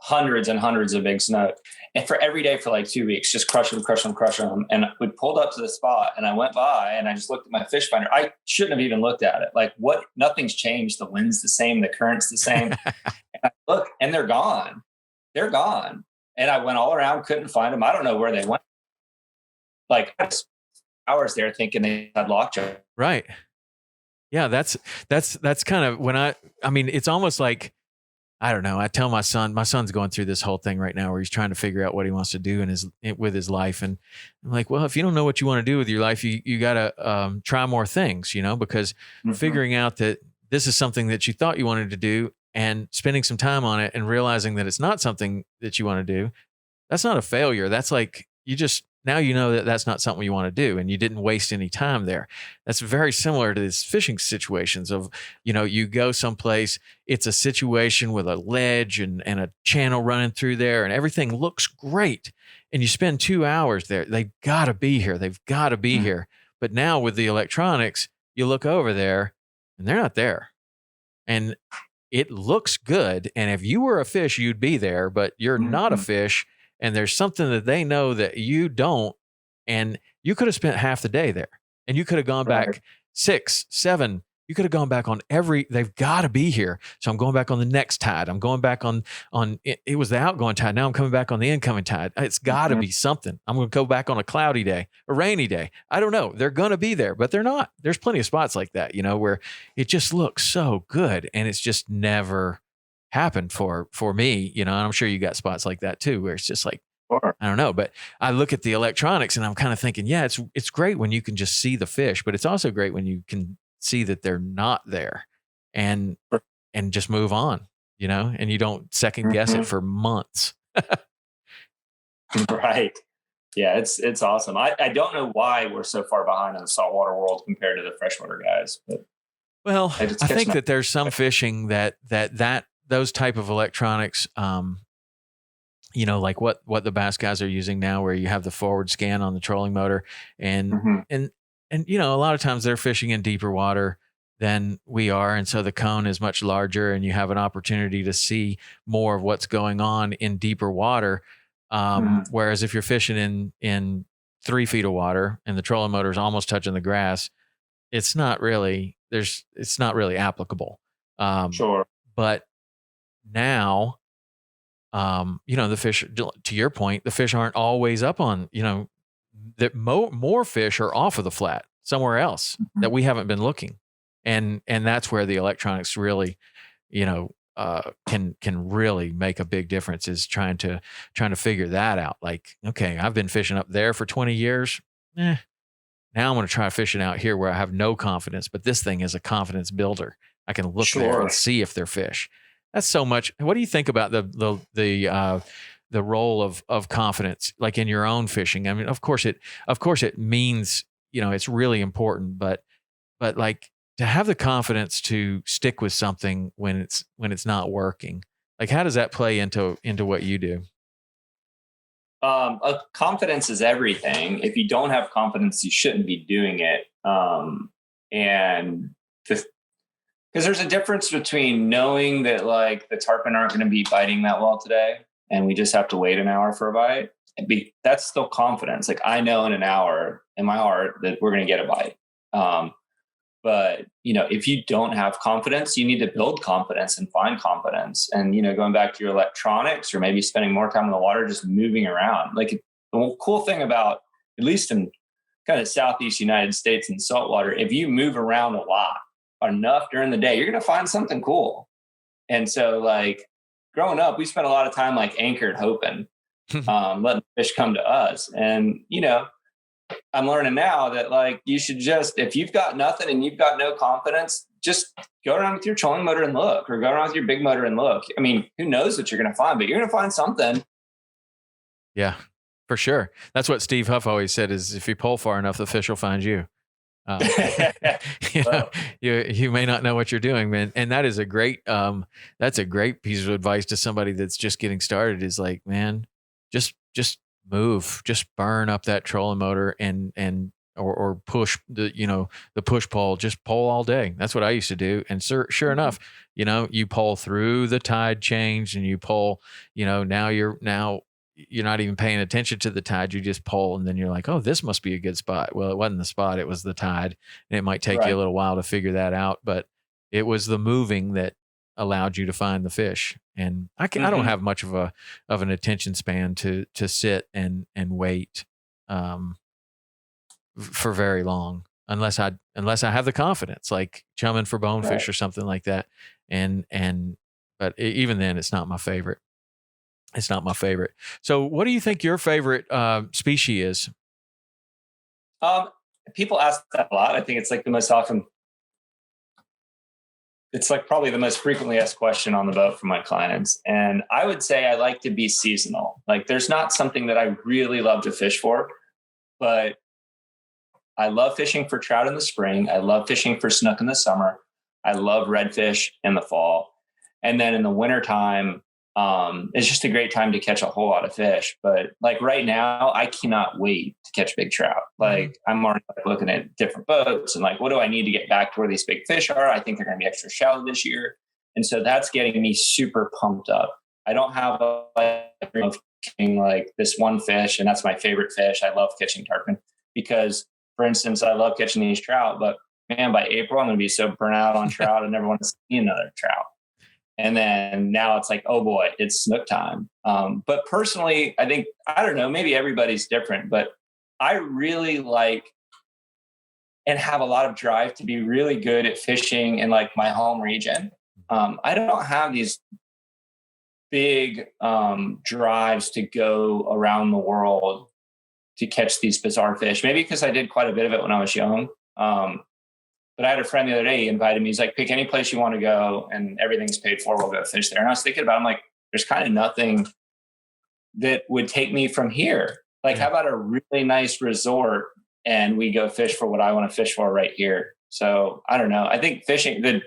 hundreds and hundreds of big snook. And for every day for like 2 weeks, just crush them. And we pulled up to the spot and I went by and I just looked at my fish finder. I shouldn't have even looked at it. Like, what? Nothing's changed. The wind's the same. The current's the same. And I look, and they're gone. They're gone. And I went all around, couldn't find them. I don't know where they went. Like, I was hours there thinking they had lockjaw. Right. Yeah. That's kind of when I mean, it's almost like, I don't know. I tell my son's going through this whole thing right now where he's trying to figure out what he wants to do with his life. And I'm like, well, if you don't know what you want to do with your life, you got to try more things, you know, because figuring out that this is something that you thought you wanted to do and spending some time on it and realizing that it's not something that you want to do, that's not a failure. That's like, now you know that that's not something you want to do and you didn't waste any time there. That's very similar to these fishing situations of, you know, you go someplace, it's a situation with a ledge and a channel running through there and everything looks great. And you spend 2 hours there. They've got to be here. They've got to be here. But now with the electronics, you look over there and they're not there. And it looks good. And if you were a fish, you'd be there, but you're not a fish. And there's something that they know that you don't, and you could have spent half the day there and you could have gone back 6, 7, you could have gone back on they've got to be here. So I'm going back on the next tide. I'm going back on it was the outgoing tide. Now I'm coming back on the incoming tide. It's got to be something. I'm going to go back on a cloudy day, a rainy day. I don't know. They're going to be there, but they're not. There's plenty of spots like that, you know, where it just looks so good and it's just never happened for me, you know, and I'm sure you got spots like that too, where it's just like, I don't know, but I look at the electronics and I'm kind of thinking, yeah, it's great when you can just see the fish, but it's also great when you can see that they're not there and just move on, you know, and you don't second guess it for months. Right. Yeah. It's awesome. I don't know why we're so far behind in the saltwater world compared to the freshwater guys, but well, I think that there's some fishing that those type of electronics, you know, like what the bass guys are using now, where you have the forward scan on the trolling motor, and you know, a lot of times they're fishing in deeper water than we are, and so the cone is much larger, and you have an opportunity to see more of what's going on in deeper water. Whereas if you're fishing in 3 feet of water and the trolling motor is almost touching the grass, it's not really applicable. Sure, but now, you know, the fish, to your point, the fish aren't always up on, you know, that more fish are off of the flat somewhere else that we haven't been looking. And that's where the electronics really, you know, can really make a big difference, is trying to figure that out. Like, okay, I've been fishing up there for 20 years. Now I'm going to try fishing out here where I have no confidence, but this thing is a confidence builder. I can look there and see if they're fish. That's so much. What do you think about the role of confidence, like in your own fishing? I mean, of course it means, it's really important, but like to have the confidence to stick with something when it's not working. Like, how does that play into what you do? Confidence is everything. If you don't have confidence, you shouldn't be doing it. And because there's a difference between knowing that like the tarpon aren't going to be biting that well today, and we just have to wait an hour for a bite. That's still confidence. Like I know in an hour in my heart that we're going to get a bite. But if you don't have confidence, you need to build confidence and find confidence. And, going back to your electronics or maybe spending more time in the water, just moving around. Like the cool thing about, at least in kind of Southeast United States and saltwater, if you move around a lot enough during the day, you're going to find something cool. And so like growing up, we spent a lot of time like anchored hoping, letting fish come to us. And, I'm learning now that like you should just, if you've got nothing and you've got no confidence, just go around with your trolling motor and look, or go around with your big motor and look. I mean, who knows what you're going to find, but you're going to find something. Yeah, for sure. That's what Steve Huff always said, is if you pull far enough, the fish will find you. You may not know what you're doing, man. And that is that's a great piece of advice to somebody that's just getting started, is like, man, just move, just burn up that trolling motor or push the push pull, just pull all day. That's what I used to do. And sure enough, you pull through the tide change and you pull, now you're not even paying attention to the tide. You just pull, and then you're like, oh, this must be a good spot. Well, it wasn't the spot, it was the tide. And it might take you a little while to figure that out, but it was the moving that allowed you to find the fish. And I don't have much of an attention span to sit and wait for very long, unless I have the confidence, like chumming for bonefish or something like that. But even then, it's not my favorite. It's not my favorite. So what do you think your favorite species is? People ask that a lot. I think it's like it's like probably the most frequently asked question on the boat from my clients. And I would say I like to be seasonal. Like there's not something that I really love to fish for, but I love fishing for trout in the spring. I love fishing for snook in the summer. I love redfish in the fall. And then in the wintertime, it's just a great time to catch a whole lot of fish. But like right now, I cannot wait to catch big trout. Like I'm already looking at different boats and like, what do I need to get back to where these big fish are? I think they're going to be extra shallow this year. And so that's getting me super pumped up. I don't have like this one fish and that's my favorite fish. I love catching tarpon because, for instance, I love catching these trout, but man, by April, I'm going to be so burnt out on trout. I never want to see another trout. And then now it's like, oh boy, it's snook time. But personally, I think, I don't know, maybe everybody's different, but I really like and have a lot of drive to be really good at fishing in like my home region. I don't have these big drives to go around the world to catch these bizarre fish. Maybe because I did quite a bit of it when I was young. But I had a friend the other day, he invited me. He's like, pick any place you want to go and everything's paid for. We'll go fish there. And I was thinking about it. I'm like, there's kind of nothing that would take me from here. Like, how about a really nice resort and we go fish for what I want to fish for right here? So I don't know. I think fishing, the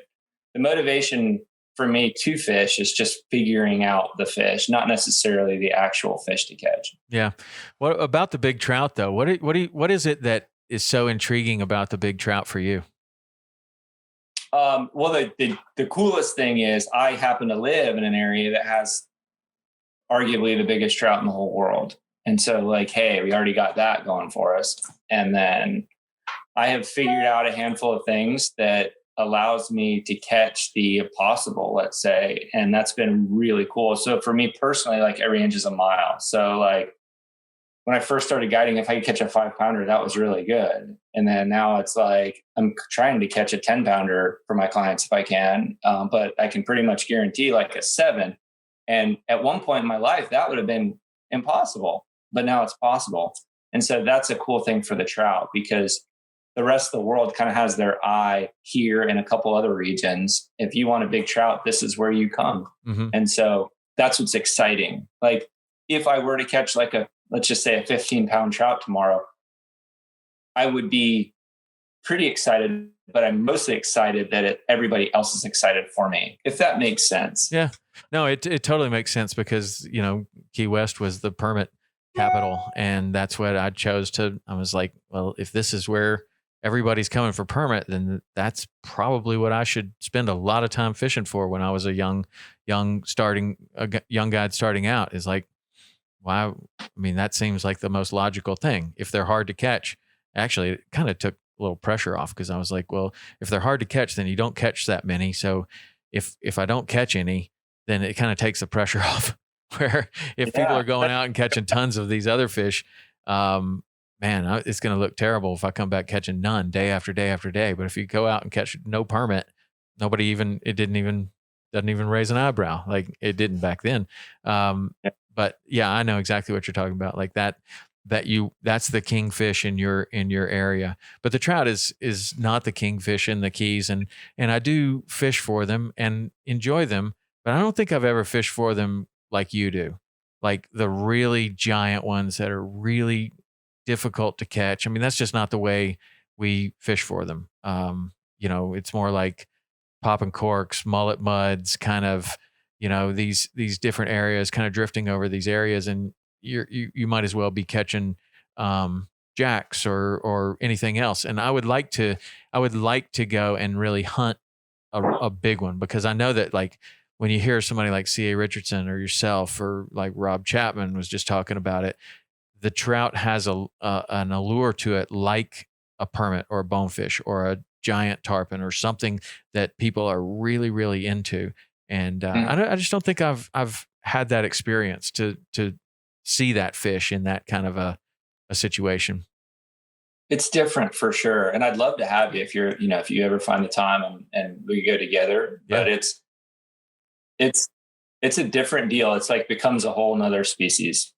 motivation for me to fish is just figuring out the fish, not necessarily the actual fish to catch. Yeah. What about the big trout though? What is it that is so intriguing about the big trout for you? Well, the coolest thing is I happen to live in an area that has arguably the biggest trout in the whole world. And so like, hey, we already got that going for us. And then I have figured out a handful of things that allows me to catch the impossible, let's say. And that's been really cool. So for me personally, like every inch is a mile. So like when I first started guiding, if I could catch a 5-pounder, that was really good. And then now it's like, I'm trying to catch a 10-pounder for my clients if I can, but I can pretty much guarantee like a 7. And at one point in my life, that would have been impossible, but now it's possible. And so that's a cool thing for the trout because the rest of the world kind of has their eye here in a couple other regions. If you want a big trout, this is where you come. Mm-hmm. And so that's what's exciting. Like if I were to catch like let's just say a 15-pound trout tomorrow, I would be pretty excited, but I'm mostly excited that everybody else is excited for me, if that makes sense. Yeah, no, it totally makes sense because, Key West was the permit capital, and that's what I chose to. I was like, well, if this is where everybody's coming for permit, then that's probably what I should spend a lot of time fishing for when I was a young guide starting out. Is like, why? I mean, that seems like the most logical thing. If they're hard to catch, actually, it kind of took a little pressure off because I was like, well, if they're hard to catch, then you don't catch that many. So if I don't catch any, then it kind of takes the pressure off. Where if people are going out and catching tons of these other fish, man, it's going to look terrible if I come back catching none day after day after day. But if you go out and catch no permit, doesn't even raise an eyebrow like it didn't back then. But yeah, I know exactly what you're talking about. Like that's the kingfish in your area. But the trout is not the kingfish in the Keys. And I do fish for them and enjoy them, but I don't think I've ever fished for them like you do. Like the really giant ones that are really difficult to catch. I mean, that's just not the way we fish for them. It's more like popping corks, mullet muds, kind of, these different areas, kind of drifting over these areas, and you might as well be catching jacks or anything else. And I would like to go and really hunt a big one, because I know that like when you hear somebody like C.A. Richardson or yourself or like Rob Chapman was just talking about it, the trout has an allure to it, like a permit or a bonefish or a giant tarpon or something that people are really, really into. And I just don't think I've had that experience to see that fish in that kind of a situation. It's different for sure. And I'd love to have you if you ever find the time and we go together, but it's a different deal. It's like becomes a whole nother species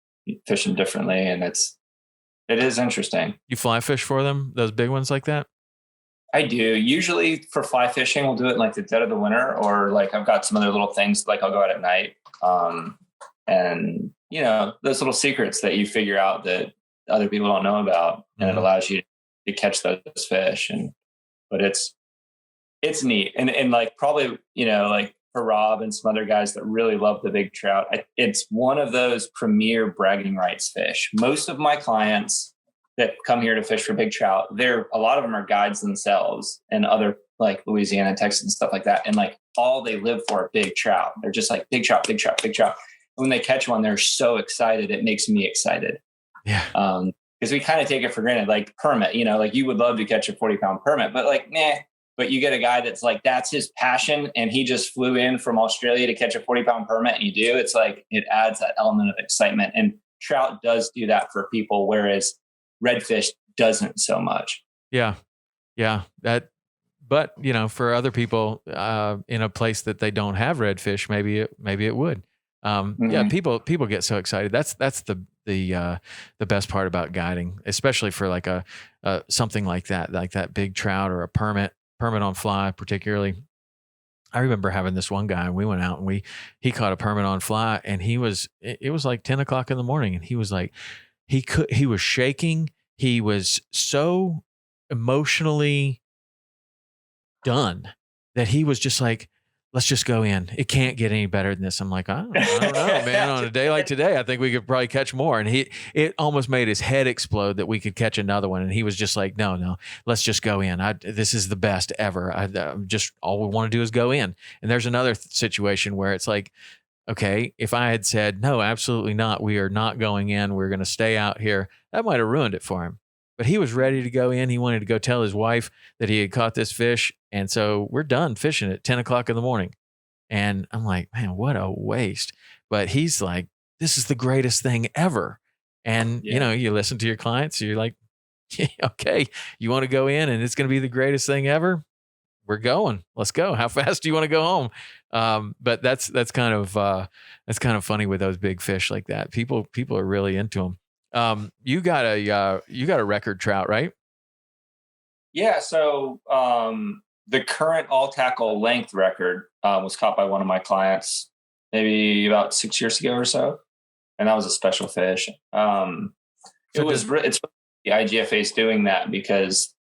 fishing differently. And it is interesting. You fly fish for them, those big ones like that? I do. Usually for fly fishing, we'll do it in like the dead of the winter, or like I've got some other little things, like I'll go out at night. And those little secrets that you figure out that other people don't know about, and it allows you to catch those fish. But it's neat. And like probably, like for Rob and some other guys that really love the big trout, it's one of those premier bragging rights fish. Most of my clients that come here to fish for big trout, a lot of them are guides themselves and other like Louisiana, Texas and stuff like that. And like all they live for are big trout. They're just like big trout, big trout, big trout. When they catch one, they're so excited. It makes me excited. Yeah. Because we kind of take it for granted, like permit, like you would love to catch a 40-pound permit, but like, nah. But you get a guy that's like, that's his passion. And he just flew in from Australia to catch a 40-pound permit. And you do, it's like, it adds that element of excitement. And trout does do that for people, whereas redfish doesn't so much. Yeah. Yeah. But for other people in a place that they don't have redfish, maybe it would. Yeah, people get so excited. That's the best part about guiding, especially for like a something like that big trout or a permit on fly, particularly. I remember having this one guy, and we went out and he caught a permit on fly, and it was like 10 o'clock in the morning, and he was like, he was shaking. He was so emotionally done that he was just like, let's just go in. It can't get any better than this. I'm like, I don't know, man. On a day like today, I think we could probably catch more. And it almost made his head explode that we could catch another one. And he was just like, no, let's just go in. This is the best ever. Just all we want to do is go in. And there's another situation where it's like, okay, if I had said, no, absolutely not, we are not going in, we're going to stay out here, that might have ruined it for him. But he was ready to go in. He wanted to go tell his wife that he had caught this fish. And so we're done fishing at 10 o'clock in the morning. And I'm like, man, what a waste. But he's like, this is the greatest thing ever. And, you listen to your clients, you're like, okay, you want to go in and it's going to be the greatest thing ever? We're going. Let's go. How fast do you want to go home? But that's kind of funny with those big fish like that. People are really into them. You got a record trout, right? Yeah. So the current all tackle length record was caught by one of my clients maybe about 6 years ago or so, and that was a special fish. So does It's the IGFA is doing that because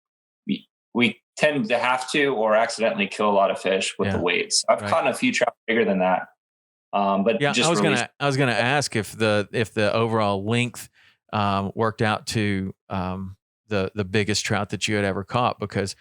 we tend to have to or accidentally kill a lot of fish with the weights. I've caught a few trout bigger than that. But yeah, just I was gonna ask if the overall length worked out to the biggest trout that you had ever caught, because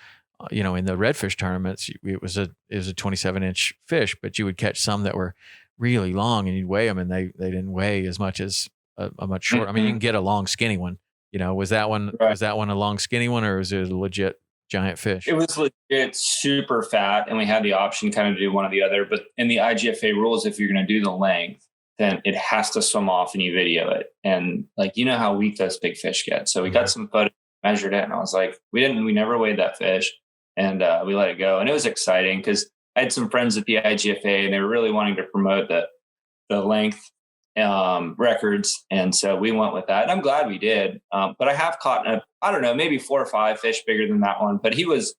in the redfish tournaments it was a 27-inch fish, but you would catch some that were really long and you'd weigh them and they didn't weigh as much as a much short. I mean, you can get a long skinny one. Was that one a long skinny one, or was it a legit giant fish? It was legit super fat, and we had the option kind of to do one or the other. But in the IGFA rules, if you're going to do the length, then it has to swim off and you video it. And how weak those big fish get. So we got some photos, measured it, and I was like, we never weighed that fish, and we let it go. And it was exciting because I had some friends at the IGFA and they were really wanting to promote the length records. And so we went with that, and I'm glad we did. But I have caught, I don't know, maybe 4 or 5 fish bigger than that one, but he was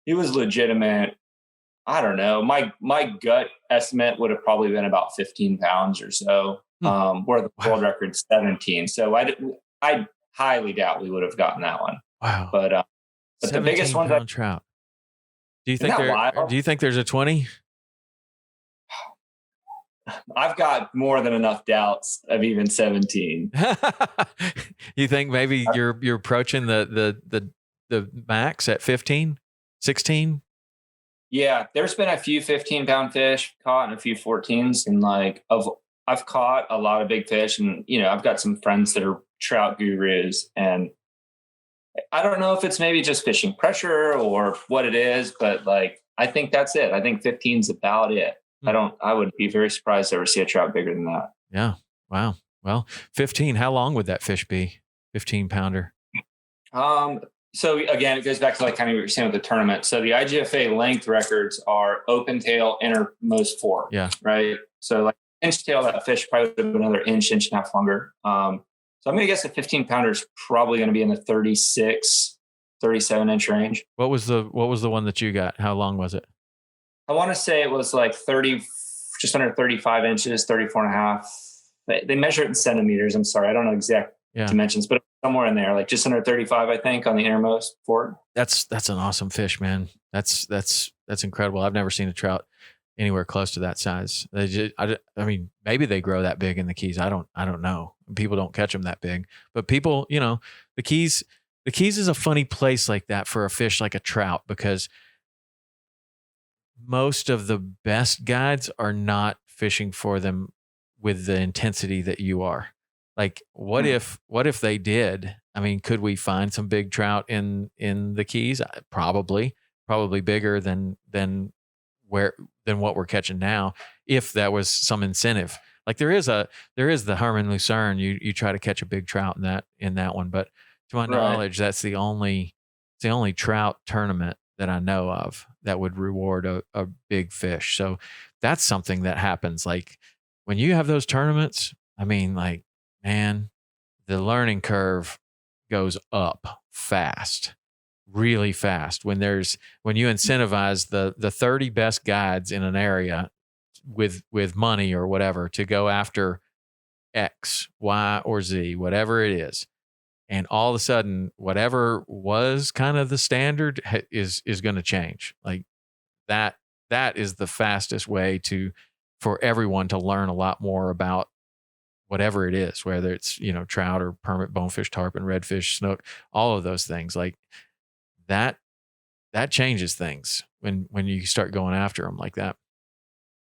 legitimate. I don't know. My gut estimate would have probably been about 15 pounds or so, where the world record's 17. So I highly doubt we would have gotten that one. Wow. But the biggest one, trout. Do you think there's a 20? I've got more than enough doubts of even 17. You think maybe you're approaching the max at 15, 16? Yeah, there's been a few 15-pound fish caught and a few 14s, and I've caught a lot of big fish, and I've got some friends that are trout gurus, and I don't know if it's maybe just fishing pressure or what it is, but I think that's it. I think 15 is about it. I would be very surprised to ever see a trout bigger than that. Yeah. Wow. Well, 15, how long would that fish be? 15 pounder. So again, it goes back to kind of what you're saying with the tournament. So the IGFA length records are open tail, innermost fork. Yeah. Right. So inch tail, that fish probably would have been another inch and a half longer. So I'm going to guess a 15 pounder is probably going to be in the 36, 37 inch range. What was the one that you got? How long was it? I want to say it was 30, just under 35 inches, 34 and a half. They measure it in centimeters. I'm sorry. I don't know exact dimensions, but somewhere in there, just under 35, I think, on the innermost fork. That's an awesome fish, man. That's incredible. I've never seen a trout anywhere close to that size. I mean, maybe they grow that big in the Keys. I don't know. People don't catch them that big, but people, the Keys is a funny place like that for a fish like a trout, because most of the best guides are not fishing for them with the intensity that you are. What if they did? I mean, could we find some big trout in the Keys? Probably bigger than what we're catching now, if that was some incentive. There is the Herman Lucerne. You try to catch a big trout in that one, but to my knowledge, that's the only trout tournament that I know of that would reward a big fish. So that's something that happens. When you have those tournaments, I mean, man, the learning curve goes up fast, really fast. When you incentivize the 30 best guides in an area with money or whatever to go after X, Y, or Z, whatever it is. And all of a sudden, whatever was kind of the standard is going to change. That is the fastest way for everyone to learn a lot more about whatever it is, whether it's, trout or permit bonefish, tarpon, redfish, snook, all of those things. That changes things when you start going after them like that.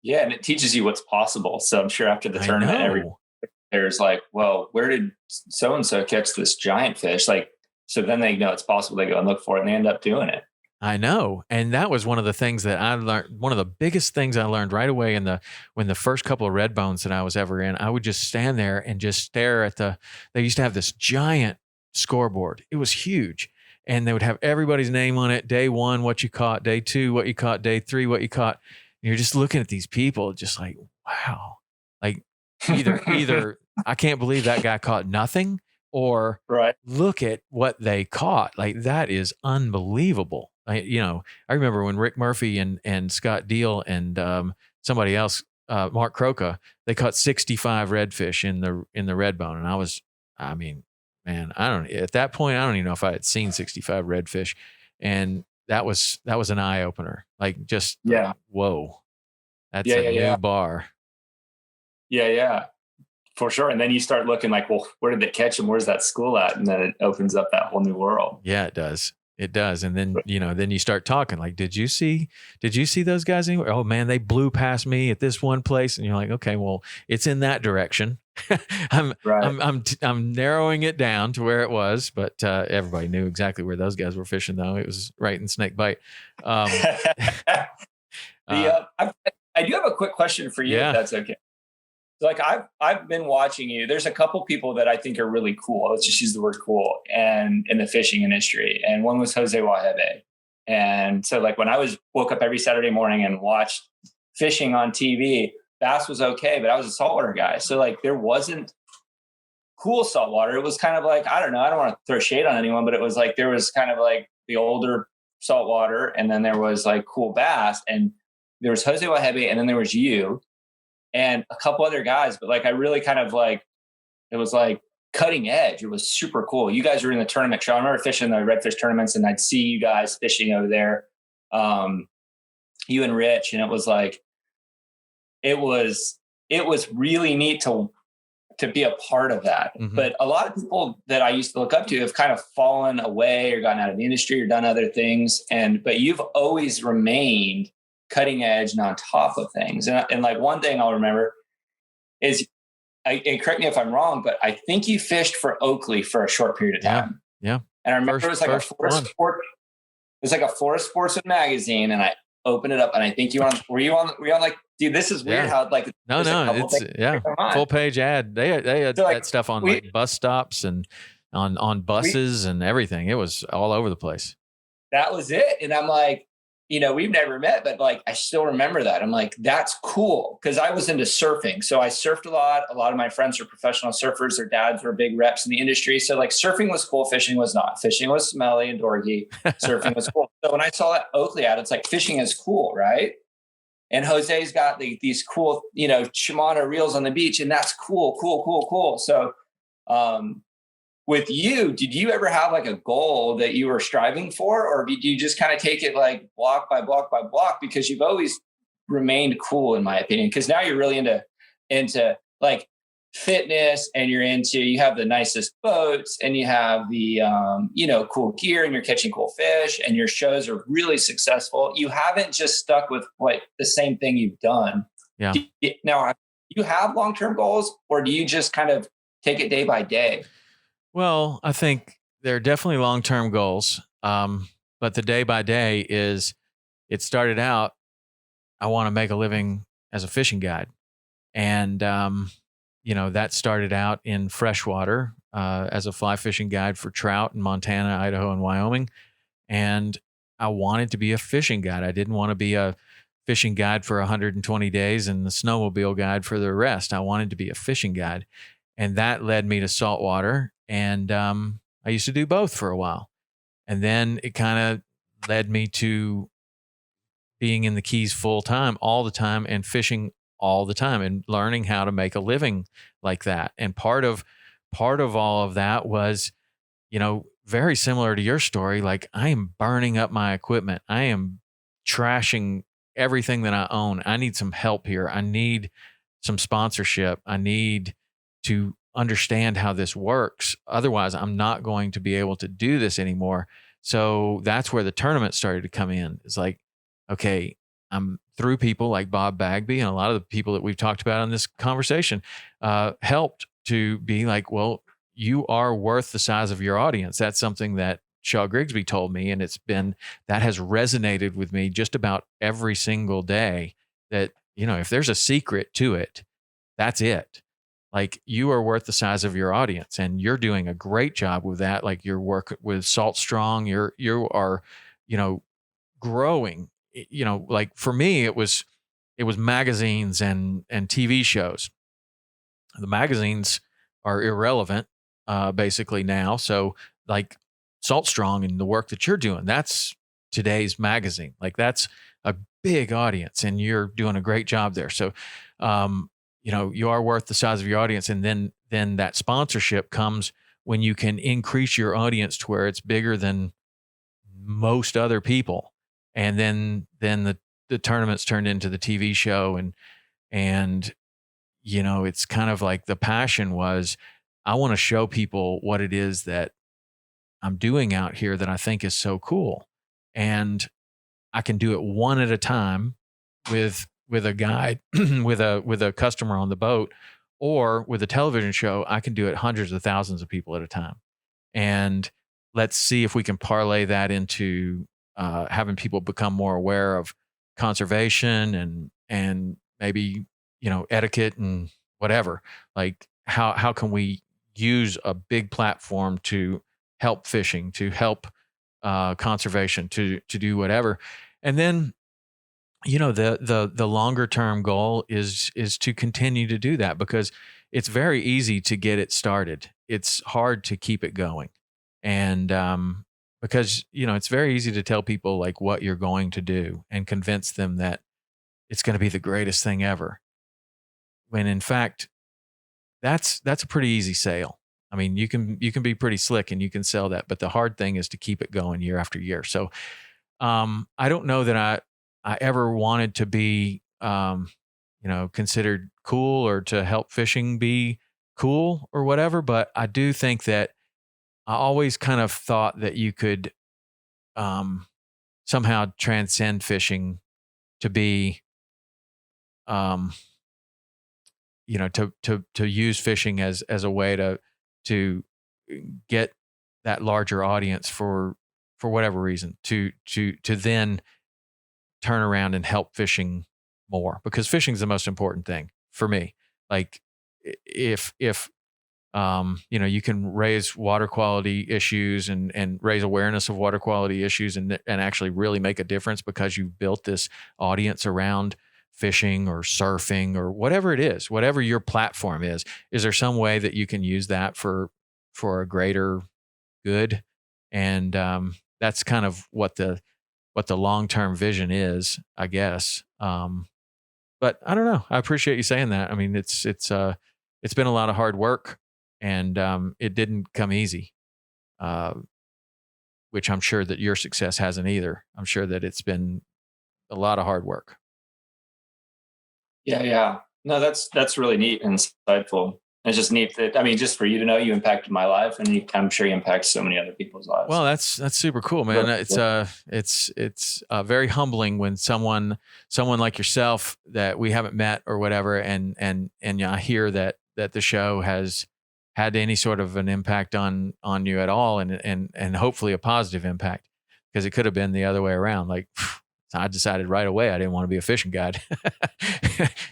Yeah. And it teaches you what's possible. So I'm sure after the tournament, there's well, where did so-and-so catch this giant fish? So then they know it's possible. They go and look for it and they end up doing it. I know. And that was one of the things that I learned. One of the biggest things I learned right away when the first couple of red bones that I was ever in, I would just stand there and just stare at they used to have this giant scoreboard. It was huge. And they would have everybody's name on it. Day 1, what you caught. Day 2, what you caught. Day 3, what you caught. And you're just looking at these people just wow. Either I can't believe that guy caught nothing, or Right. look at what they caught. Like, that is unbelievable. I remember when Rick Murphy and Scott Deal and somebody else, Mark Croca, they caught 65 redfish in the red bone. And I mean, man, at that point, I don't even know if I had seen 65 redfish. And that was an eye opener. Like, just, Yeah. whoa, that's Yeah. a new bar. Yeah. For sure. And then you start looking like, well, where did they catch them? Where's that school at? And then it opens up that whole new world. Yeah, it does. It does. And then, then you start talking like, did you see those guys anywhere? Oh man, they blew past me at this one place. And you're like, okay, well, it's in that direction. I'm narrowing it down to where it was, but everybody knew exactly where those guys were fishing though. It was right in Snake Bite. I do have a quick question for you, if that's okay. So like I've been watching you. There's a couple people that I think are really cool. Let's just use the word cool, and in the fishing industry. And one was Jose Wajebe. And so like when I woke up every Saturday morning and watched fishing on TV, bass was okay, but I was a saltwater guy. So like there wasn't cool saltwater. It was kind of like, I don't know, I don't want to throw shade on anyone, but it was like there was kind of like the older saltwater, and then there was like cool bass, and there was Jose Wajebe, and then there was you and a couple other guys, but like I really kind of like, it was like cutting edge. It was super cool. You guys were in the tournament show. I remember fishing the redfish tournaments, and I'd see you guys fishing over there, you and Rich, and it was like, it was really neat to be a part of that. Mm-hmm. But a lot of people that I used to look up to have kind of fallen away or gotten out of the industry or done other things. But you've always remained cutting edge and on top of things. And like one thing I'll remember is, and correct me if I'm wrong, but I think you fished for Oakley for a short period of time. Yeah. And I remember it was like a Forest Sportsman magazine, and I opened it up, and I think were you on like, dude, this is weird how like no, it's full page ad. They had so, like, that stuff on like bus stops and on buses and everything. It was all over the place. That was it. And I'm like, we've never met, but like, I still remember that. I'm like, that's cool. Cause I was into surfing. So I surfed a lot. A lot of my friends are professional surfers. Their dads were big reps in the industry. So like surfing was cool. Fishing was not. Fishing was smelly and dorky. Surfing was cool. So when I saw that Oakley ad, it's like, fishing is cool. Right. And Jose's got these cool, Shimano reels on the beach, and that's cool. So, with you, did you ever have like a goal that you were striving for, or did you just kind of take it like block by block by block? Because you've always remained cool, in my opinion, because now you're really into like fitness, and you have the nicest boats, and you have the, cool gear, and you're catching cool fish, and your shows are really successful. You haven't just stuck with the same thing you've done. Yeah. Now, do you have long-term goals, or do you just kind of take it day by day? Well, I think there are definitely long-term goals. But the day by day it started out, I want to make a living as a fishing guide. And, that started out in freshwater, as a fly fishing guide for trout in Montana, Idaho, and Wyoming. And I wanted to be a fishing guide. I didn't want to be a fishing guide for 120 days and the snowmobile guide for the rest. I wanted to be a fishing guide. And that led me to saltwater. And I used to do both for a while. And then it kind of led me to being in the Keys full time, all the time, and fishing all the time, and learning how to make a living like that. And part of all of that was, very similar to your story. Like, I am burning up my equipment. I am trashing everything that I own. I need some help here. I need some sponsorship. I need to understand how this works. Otherwise, I'm not going to be able to do this anymore. So that's where the tournament started to come in. It's like, okay, I'm through people like Bob Bagby, and a lot of the people that we've talked about in this conversation helped to be like, well, you are worth the size of your audience. That's something that Shaw Grigsby told me, and that has resonated with me just about every single day. That, if there's a secret to it, that's it. Like, you are worth the size of your audience, and you're doing a great job with that. Like, your work with Salt Strong, you are, growing. Like for me, it was magazines and TV shows. The magazines are irrelevant. basically now. So like Salt Strong and the work that you're doing, that's today's magazine. Like that's a big audience, and you're doing a great job there. So, you are worth the size of your audience, and then that sponsorship comes when you can increase your audience to where it's bigger than most other people, and then the tournament's turned into the TV show, and it's kind of like the passion was, I want to show people what it is that I'm doing out here that I think is so cool, and I can do it one at a time with a guide, with a customer on the boat, or with a television show. I can do it hundreds of thousands of people at a time, and let's see if we can parlay that into having people become more aware of conservation and maybe etiquette and whatever. Like how can we use a big platform to help fishing, to help conservation, to do whatever. And then the longer term goal is to continue to do that, because it's very easy to get it started. It's hard to keep it going. And because it's very easy to tell people like what you're going to do and convince them that it's going to be the greatest thing ever, when in fact that's a pretty easy sale. I mean, you can be pretty slick and you can sell that, but the hard thing is to keep it going year after year. So I don't know that I ever wanted to be considered cool or to help fishing be cool or whatever, but I do think that I always kind of thought that you could somehow transcend fishing to be to use fishing as a way to get that larger audience for whatever reason, to then turn around and help fishing more, because fishing is the most important thing for me. Like if you can raise water quality issues and raise awareness of water quality issues and actually really make a difference because you've built this audience around fishing or surfing or whatever it is, whatever your platform is there some way that you can use that for a greater good? And that's kind of what the long-term vision is, I guess. But I don't know. I appreciate you saying that. I mean, it's been a lot of hard work, and it didn't come easy, which I'm sure that your success hasn't either. I'm sure that it's been a lot of hard work. Yeah. No, that's really neat and insightful. It's just neat that, I mean, just for you to know you impacted my life, and I'm sure you impact so many other people's lives. Well, that's super cool, man. It's very humbling when someone like yourself that we haven't met or whatever, and I hear that the show has had any sort of an impact on you at all, and hopefully a positive impact, because it could have been the other way around. Like, I decided right away I didn't want to be a fishing guide.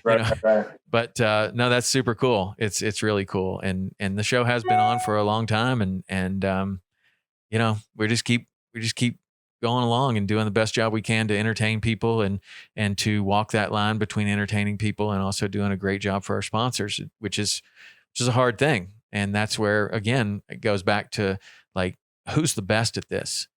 Right. But no, that's super cool. It's really cool, and the show has been on for a long time, and we just keep going along and doing the best job we can to entertain people and to walk that line between entertaining people and also doing a great job for our sponsors, which is a hard thing. And that's where, again, it goes back to like, who's the best at this?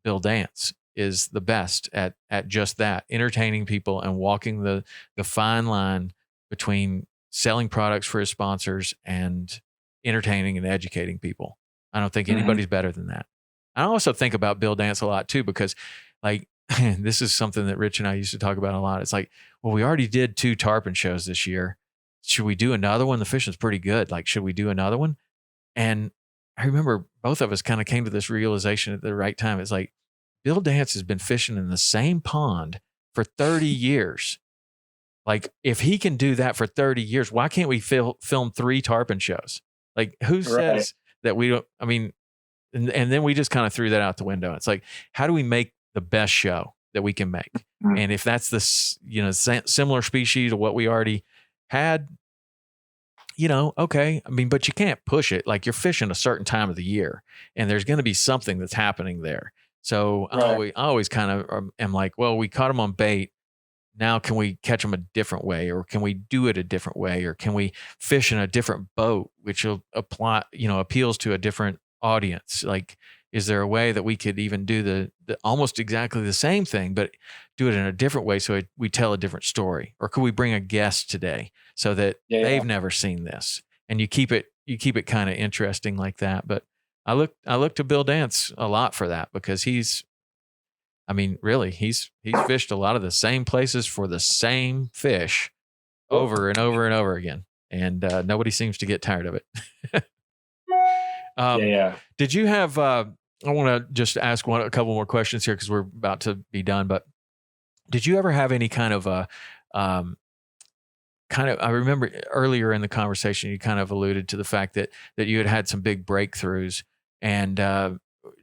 Bill Dance is the best at just that, entertaining people and walking the fine line between selling products for his sponsors and entertaining and educating people. I don't think anybody's better than that. I also think about Bill Dance a lot too, because like, this is something that Rich and I used to talk about a lot. It's like, well, we already did 2 tarpon shows this year. Should we do another one? The fishing's pretty good. Like, should we do another one? And I remember both of us kind of came to this realization at the right time. It's like, Bill Dance has been fishing in the same pond for 30 years. Like, if he can do that for 30 years, why can't we film 3 tarpon shows? Like, who says that we don't? I mean, and then we just kind of threw that out the window. It's like, how do we make the best show that we can make? And if that's this, similar species to what we already had, okay. I mean, but you can't push it. Like, you're fishing a certain time of the year, and there's going to be something that's happening there. So I always kind of am like, well, we caught them on bait. now can we catch them a different way, or can we do it a different way, or can we fish in a different boat, which will appeals to a different audience? Like, is there a way that we could even do the almost exactly the same thing, but do it in a different way so we tell a different story? Or could we bring a guest today so that they've never seen this? And you keep it kind of interesting like that. But I look to Bill Dance a lot for that, because he's fished a lot of the same places for the same fish over and over and over again. And nobody seems to get tired of it. Did you have, I want to just ask a couple more questions here because we're about to be done, but did you ever have any kind of I remember earlier in the conversation, you kind of alluded to the fact that you had some big breakthroughs, and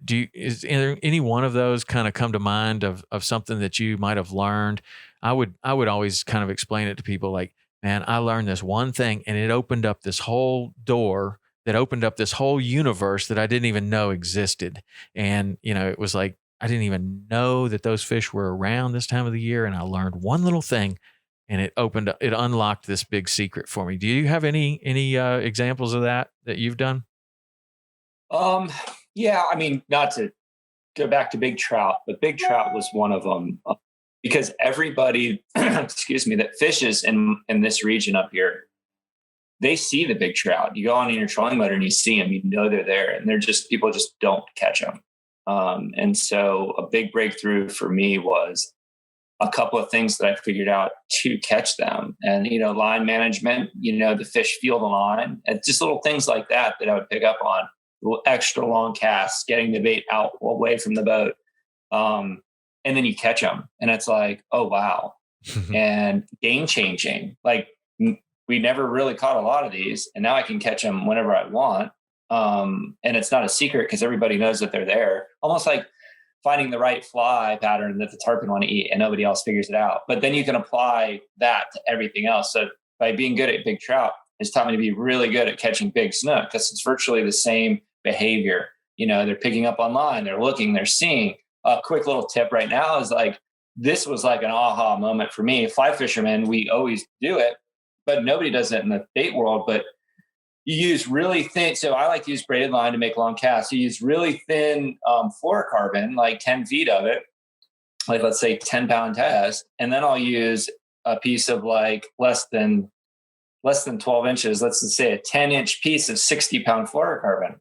is there any one of those kind of come to mind of something that you might have learned? I would always kind of explain it to people like, man, I learned this one thing and it opened up this whole door that opened up this whole universe that I didn't even know existed. And, it was like, I didn't even know that those fish were around this time of the year. And I learned one little thing and it unlocked this big secret for me. Do you have any examples of that you've done? Yeah, not to go back to big trout, but big trout was one of them, because everybody, excuse me, that fishes in this region up here, they see the big trout. You go on in your trolling motor and you see them, they're there, and people just don't catch them. And so a big breakthrough for me was a couple of things that I figured out to catch them. And, line management, the fish feel the line, and just little things like that I would pick up on. Extra long casts, getting the bait out away from the boat. And then you catch them and it's like, oh, wow. And game changing. Like, we never really caught a lot of these, and now I can catch them whenever I want. And it's not a secret because everybody knows that they're there. Almost like finding the right fly pattern that the tarpon want to eat and nobody else figures it out. But then you can apply that to everything else. So by being good at big trout, it's taught me to be really good at catching big snook, because it's virtually the same behavior. They're picking up online, they're looking, they're seeing. A quick little tip right now is like, this was like an aha moment for me. Fly fishermen, we always do it, but nobody does it in the bait world. But you use really thin. So I like to use braided line to make long casts. You use really thin fluorocarbon, like 10 feet of it, like let's say 10-pound test. And then I'll use a piece of like less than 12 inches. Let's just say a 10-inch piece of 60-pound fluorocarbon.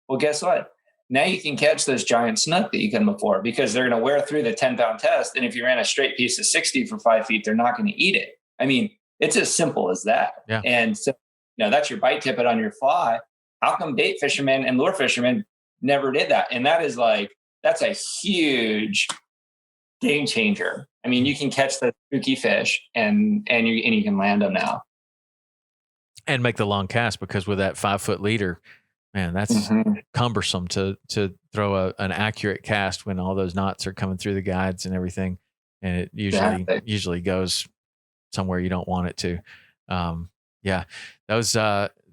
Well, guess what? Now you can catch those giant snook that you couldn't before, because they're going to wear through the 10-pound test. And if you ran a straight piece of 60 for 5 feet, they're not going to eat it. It's as simple as that. Yeah. And so, that's your bite tippet on your fly. How come bait fishermen and lure fishermen never did that? And that's a huge game changer. You can catch the spooky fish and you can land them now. And make the long cast, because with that 5-foot leader, man, that's cumbersome to throw an accurate cast when all those knots are coming through the guides and everything. And it usually goes somewhere you don't want it to.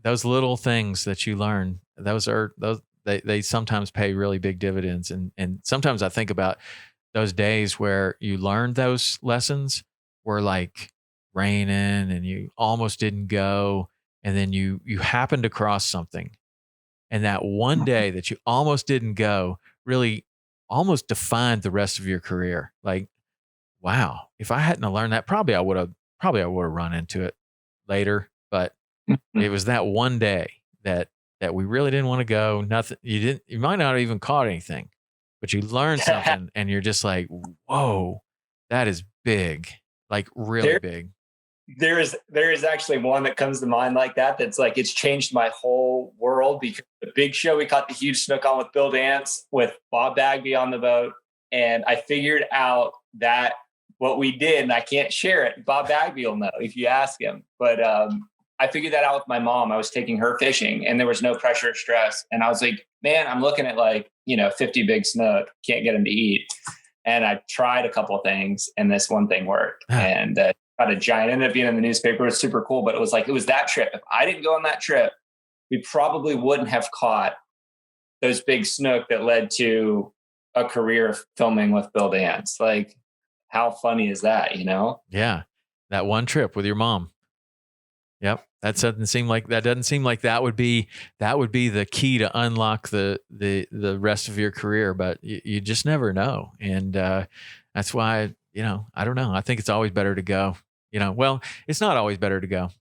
Those little things that you learn, they sometimes pay really big dividends. And sometimes I think about those days where you learned those lessons were like raining and you almost didn't go. And then you happened to cross something. And that one day that you almost didn't go really almost defined the rest of your career. Like, wow, if I hadn't learned that, probably I would have run into it later. But it was that one day that we really didn't want to go. Nothing. You might not have even caught anything, but you learned something and you're just like, whoa, that is big. Like really big. There is actually one that comes to mind like that. That's like, it's changed my whole world, because the big show, we caught the huge snook on with Bill Dance with Bob Bagby on the boat. And I figured out that what we did, and I can't share it, Bob Bagby will know if you ask him. But I figured that out with my mom. I was taking her fishing and there was no pressure or stress. And I was like, man, I'm looking at 50 big snook, can't get them to eat. And I tried a couple of things and this one thing worked. And got a giant, ended up being in the newspaper. It was super cool, but it was that trip. If I didn't go on that trip, we probably wouldn't have caught those big snook that led to a career of filming with Bill Dance. Like, how funny is that, you know? Yeah. That one trip with your mom. Yep. That doesn't seem like that would be the key to unlock the rest of your career, but you just never know. And that's why, I don't know. I think it's always better to go. Well, it's not always better to go.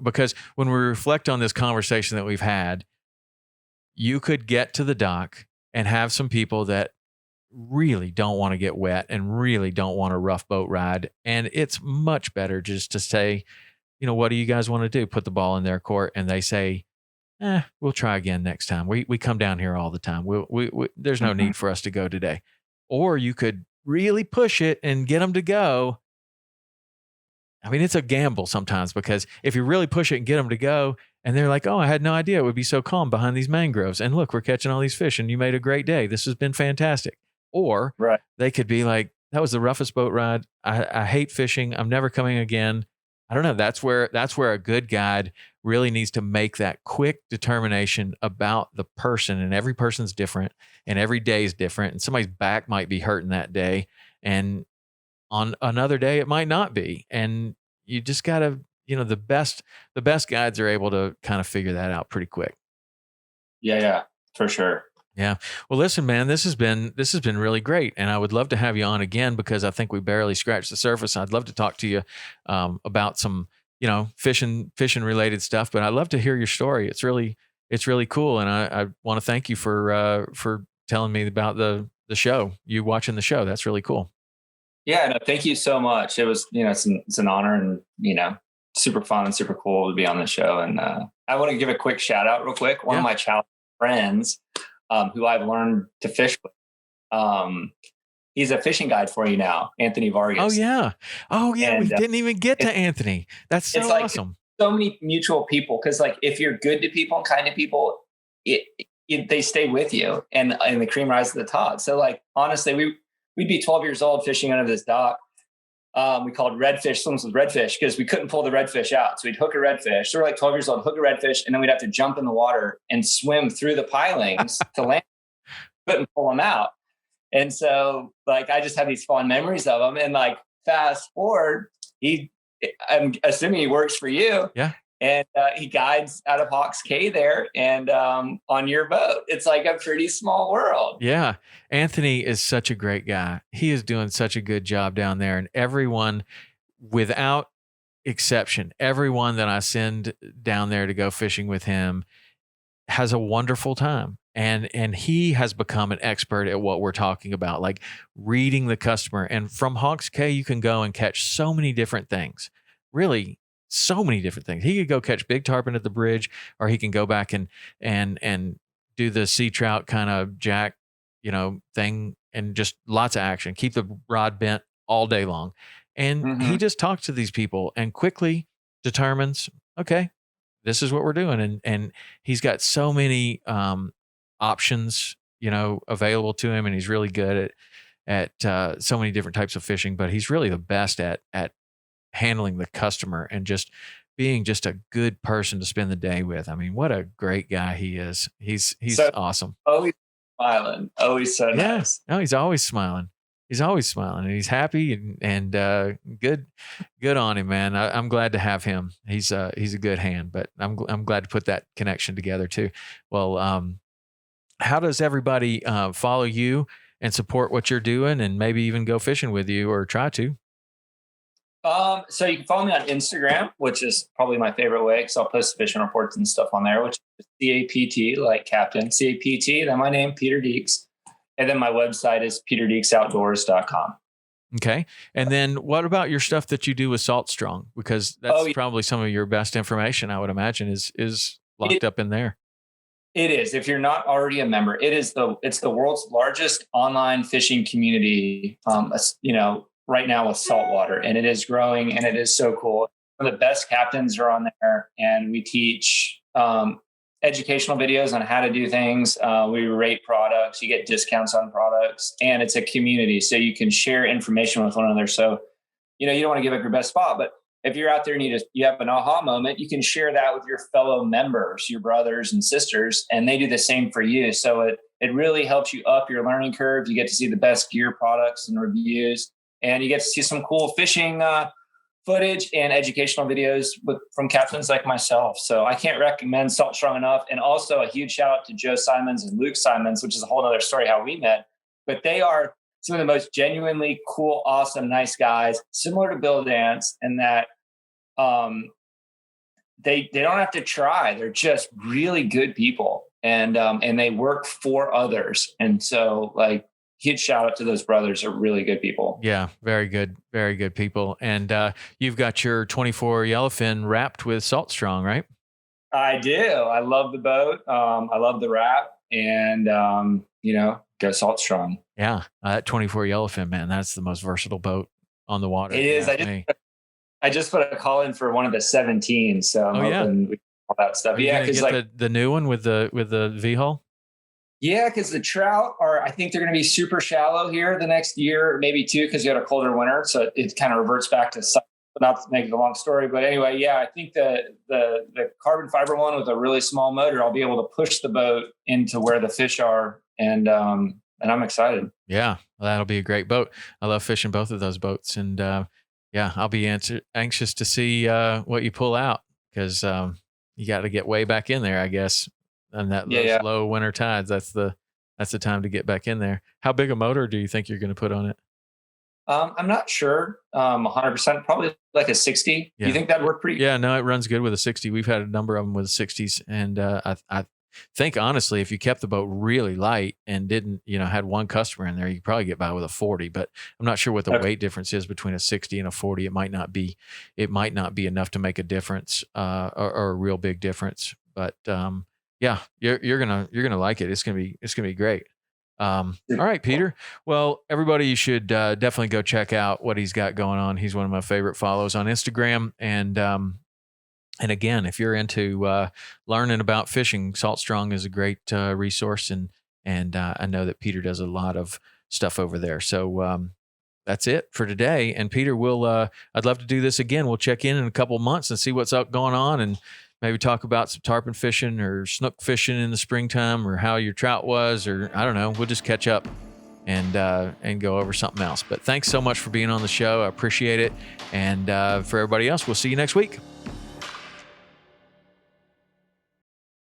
Because when we reflect on this conversation that we've had, you could get to the dock and have some people that really don't want to get wet and really don't want a rough boat ride. And it's much better just to say, what do you guys want to do? Put the ball in their court. And they say, we'll try again next time. We come down here all the time. There's no need for us to go today. Or you could really push it and get them to go. I mean, it's a gamble sometimes, because if you really push it and get them to go and they're like, oh, I had no idea it would be so calm behind these mangroves. And look, we're catching all these fish and you made a great day. This has been fantastic. Or they could be like, that was the roughest boat ride. I hate fishing. I'm never coming again. I don't know. That's where a good guide really needs to make that quick determination about the person. And every person's different and every day is different. And somebody's back might be hurting that day. And on another day, it might not be. And you just got to, the best guides are able to kind of figure that out pretty quick. Yeah, for sure. Yeah. Well, listen, man, this has been really great. And I would love to have you on again, because I think we barely scratched the surface. I'd love to talk to you about some, fishing related stuff, but I'd love to hear your story. It's really cool. And I want to thank you for telling me about the show, you watching the show. That's really cool. Yeah, no, thank you so much. It was, it's an honor, and, super fun and super cool to be on the show. And I want to give a quick shout out real quick. One of my childhood friends, who I've learned to fish with. He's a fishing guide for you now, Anthony Vargas. Oh yeah. And, we didn't even get to Anthony. That's so awesome. So many mutual people. Cause like, if you're good to people and kind to people, they stay with you, and the cream rises to the top. So like, honestly, we'd be 12 years old fishing under this dock. We called redfish swims with redfish because we couldn't pull the redfish out. So we'd hook a redfish. So we're like 12 years old, hook a redfish, and then we'd have to jump in the water and swim through the pilings to land. Couldn't pull them out. And so like, I just have these fond memories of them. And like, fast forward, I'm assuming he works for you. Yeah. And he guides out of Hawks Cay there, and on your boat. It's like a pretty small world. Yeah. Anthony is such a great guy. He is doing such a good job down there. And everyone, without exception, everyone that I send down there to go fishing with him has a wonderful time. And he has become an expert at what we're talking about, like reading the customer. And from Hawks Cay, you can go and catch so many different things. Really, so many different things. He could go catch big tarpon at the bridge, or he can go back and do the sea trout kind of jack, thing, and just lots of action. Keep the rod bent all day long. And he just talks to these people and quickly determines, okay, this is what we're doing. And he's got so many options, available to him, and he's really good at so many different types of fishing, but he's really the best at handling the customer and just being just a good person to spend the day with. I mean, what a great guy he is. He's so awesome. Always smiling. Always so nice. No, he's always smiling. He's always smiling, and he's happy and good on him, man. I'm glad to have him. He's a good hand, but I'm glad to put that connection together too. Well, how does everybody follow you and support what you're doing, and maybe even go fishing with you, or try to? So you can follow me on Instagram, which is probably my favorite way, because I'll post fishing reports and stuff on there, which is CAPT, like Captain, CAPT, then my name, Peter Deeks. And then my website is peterdeeksoutdoors.com. Okay. And then what about your stuff that you do with Salt Strong? Because that's probably some of your best information, I would imagine, is locked up in there. It is. If you're not already a member, it's the world's largest online fishing community, right now with Saltwater, and it is growing, and it is so cool. Some of the best captains are on there, and we teach educational videos on how to do things. We rate products, you get discounts on products, and it's a community, so you can share information with one another. So, you don't want to give up your best spot, but if you're out there and you have an aha moment, you can share that with your fellow members, your brothers and sisters, and they do the same for you. So it really helps you up your learning curve. You get to see the best gear, products, and reviews. and you get to see some cool fishing footage and educational videos from captains like myself. So I can't recommend Salt Strong enough. And also a huge shout out to Joe Simmonds and Luke Simmonds, which is a whole other story how we met. But they are some of the most genuinely cool, awesome, nice guys, similar to Bill Dance, in that they don't have to try. They're just really good people, and they work for others. And so, like, huge shout out to those brothers. Are really good people. Yeah, very good people. And you've got your 24 yellowfin wrapped with Salt Strong, right? I do. I love the boat. I love the wrap, and go Salt Strong. Yeah, that 24 yellowfin, man, that's the most versatile boat on the water. It is. I just put a call in for one of the 17, so I'm hoping we all that stuff. Yeah, because like the new one with the V hull. Yeah, because the trout I think they're going to be super shallow here the next year, maybe two, because you had a colder winter, so it kind of reverts back to. Not to make it a long story, but anyway, yeah, I think the carbon fiber one with a really small motor, I'll be able to push the boat into where the fish are, and I'm excited. Yeah, well, that'll be a great boat. I love fishing both of those boats, and yeah, I'll be anxious to see what you pull out, because you got to get way back in there, I guess, and those low winter tides. That's the time to get back in there. How big a motor do you think you're going to put on it? I'm not sure. 100%, probably like a 60. Yeah. Do you think that'd work pretty? Yeah, no, it runs good with a 60. We've had a number of them with 60s, and I think honestly, if you kept the boat really light and didn't, had one customer in there, you could probably get by with a 40. But I'm not sure what the weight difference is between a 60 and a 40. It might not be enough to make a difference, or a real big difference. But yeah, you're gonna like it. It's gonna be great. All right, Peter. Well, everybody, you should definitely go check out what he's got going on. He's one of my favorite follows on Instagram. And again, if you're into learning about fishing, Salt Strong is a great resource. And I know that Peter does a lot of stuff over there. So that's it for today. And Peter, I'd love to do this again. We'll check in a couple months and see what's going on, and maybe talk about some tarpon fishing or snook fishing in the springtime, or how your trout was, or I don't know. We'll just catch up and go over something else. But thanks so much for being on the show. I appreciate it. And for everybody else, we'll see you next week.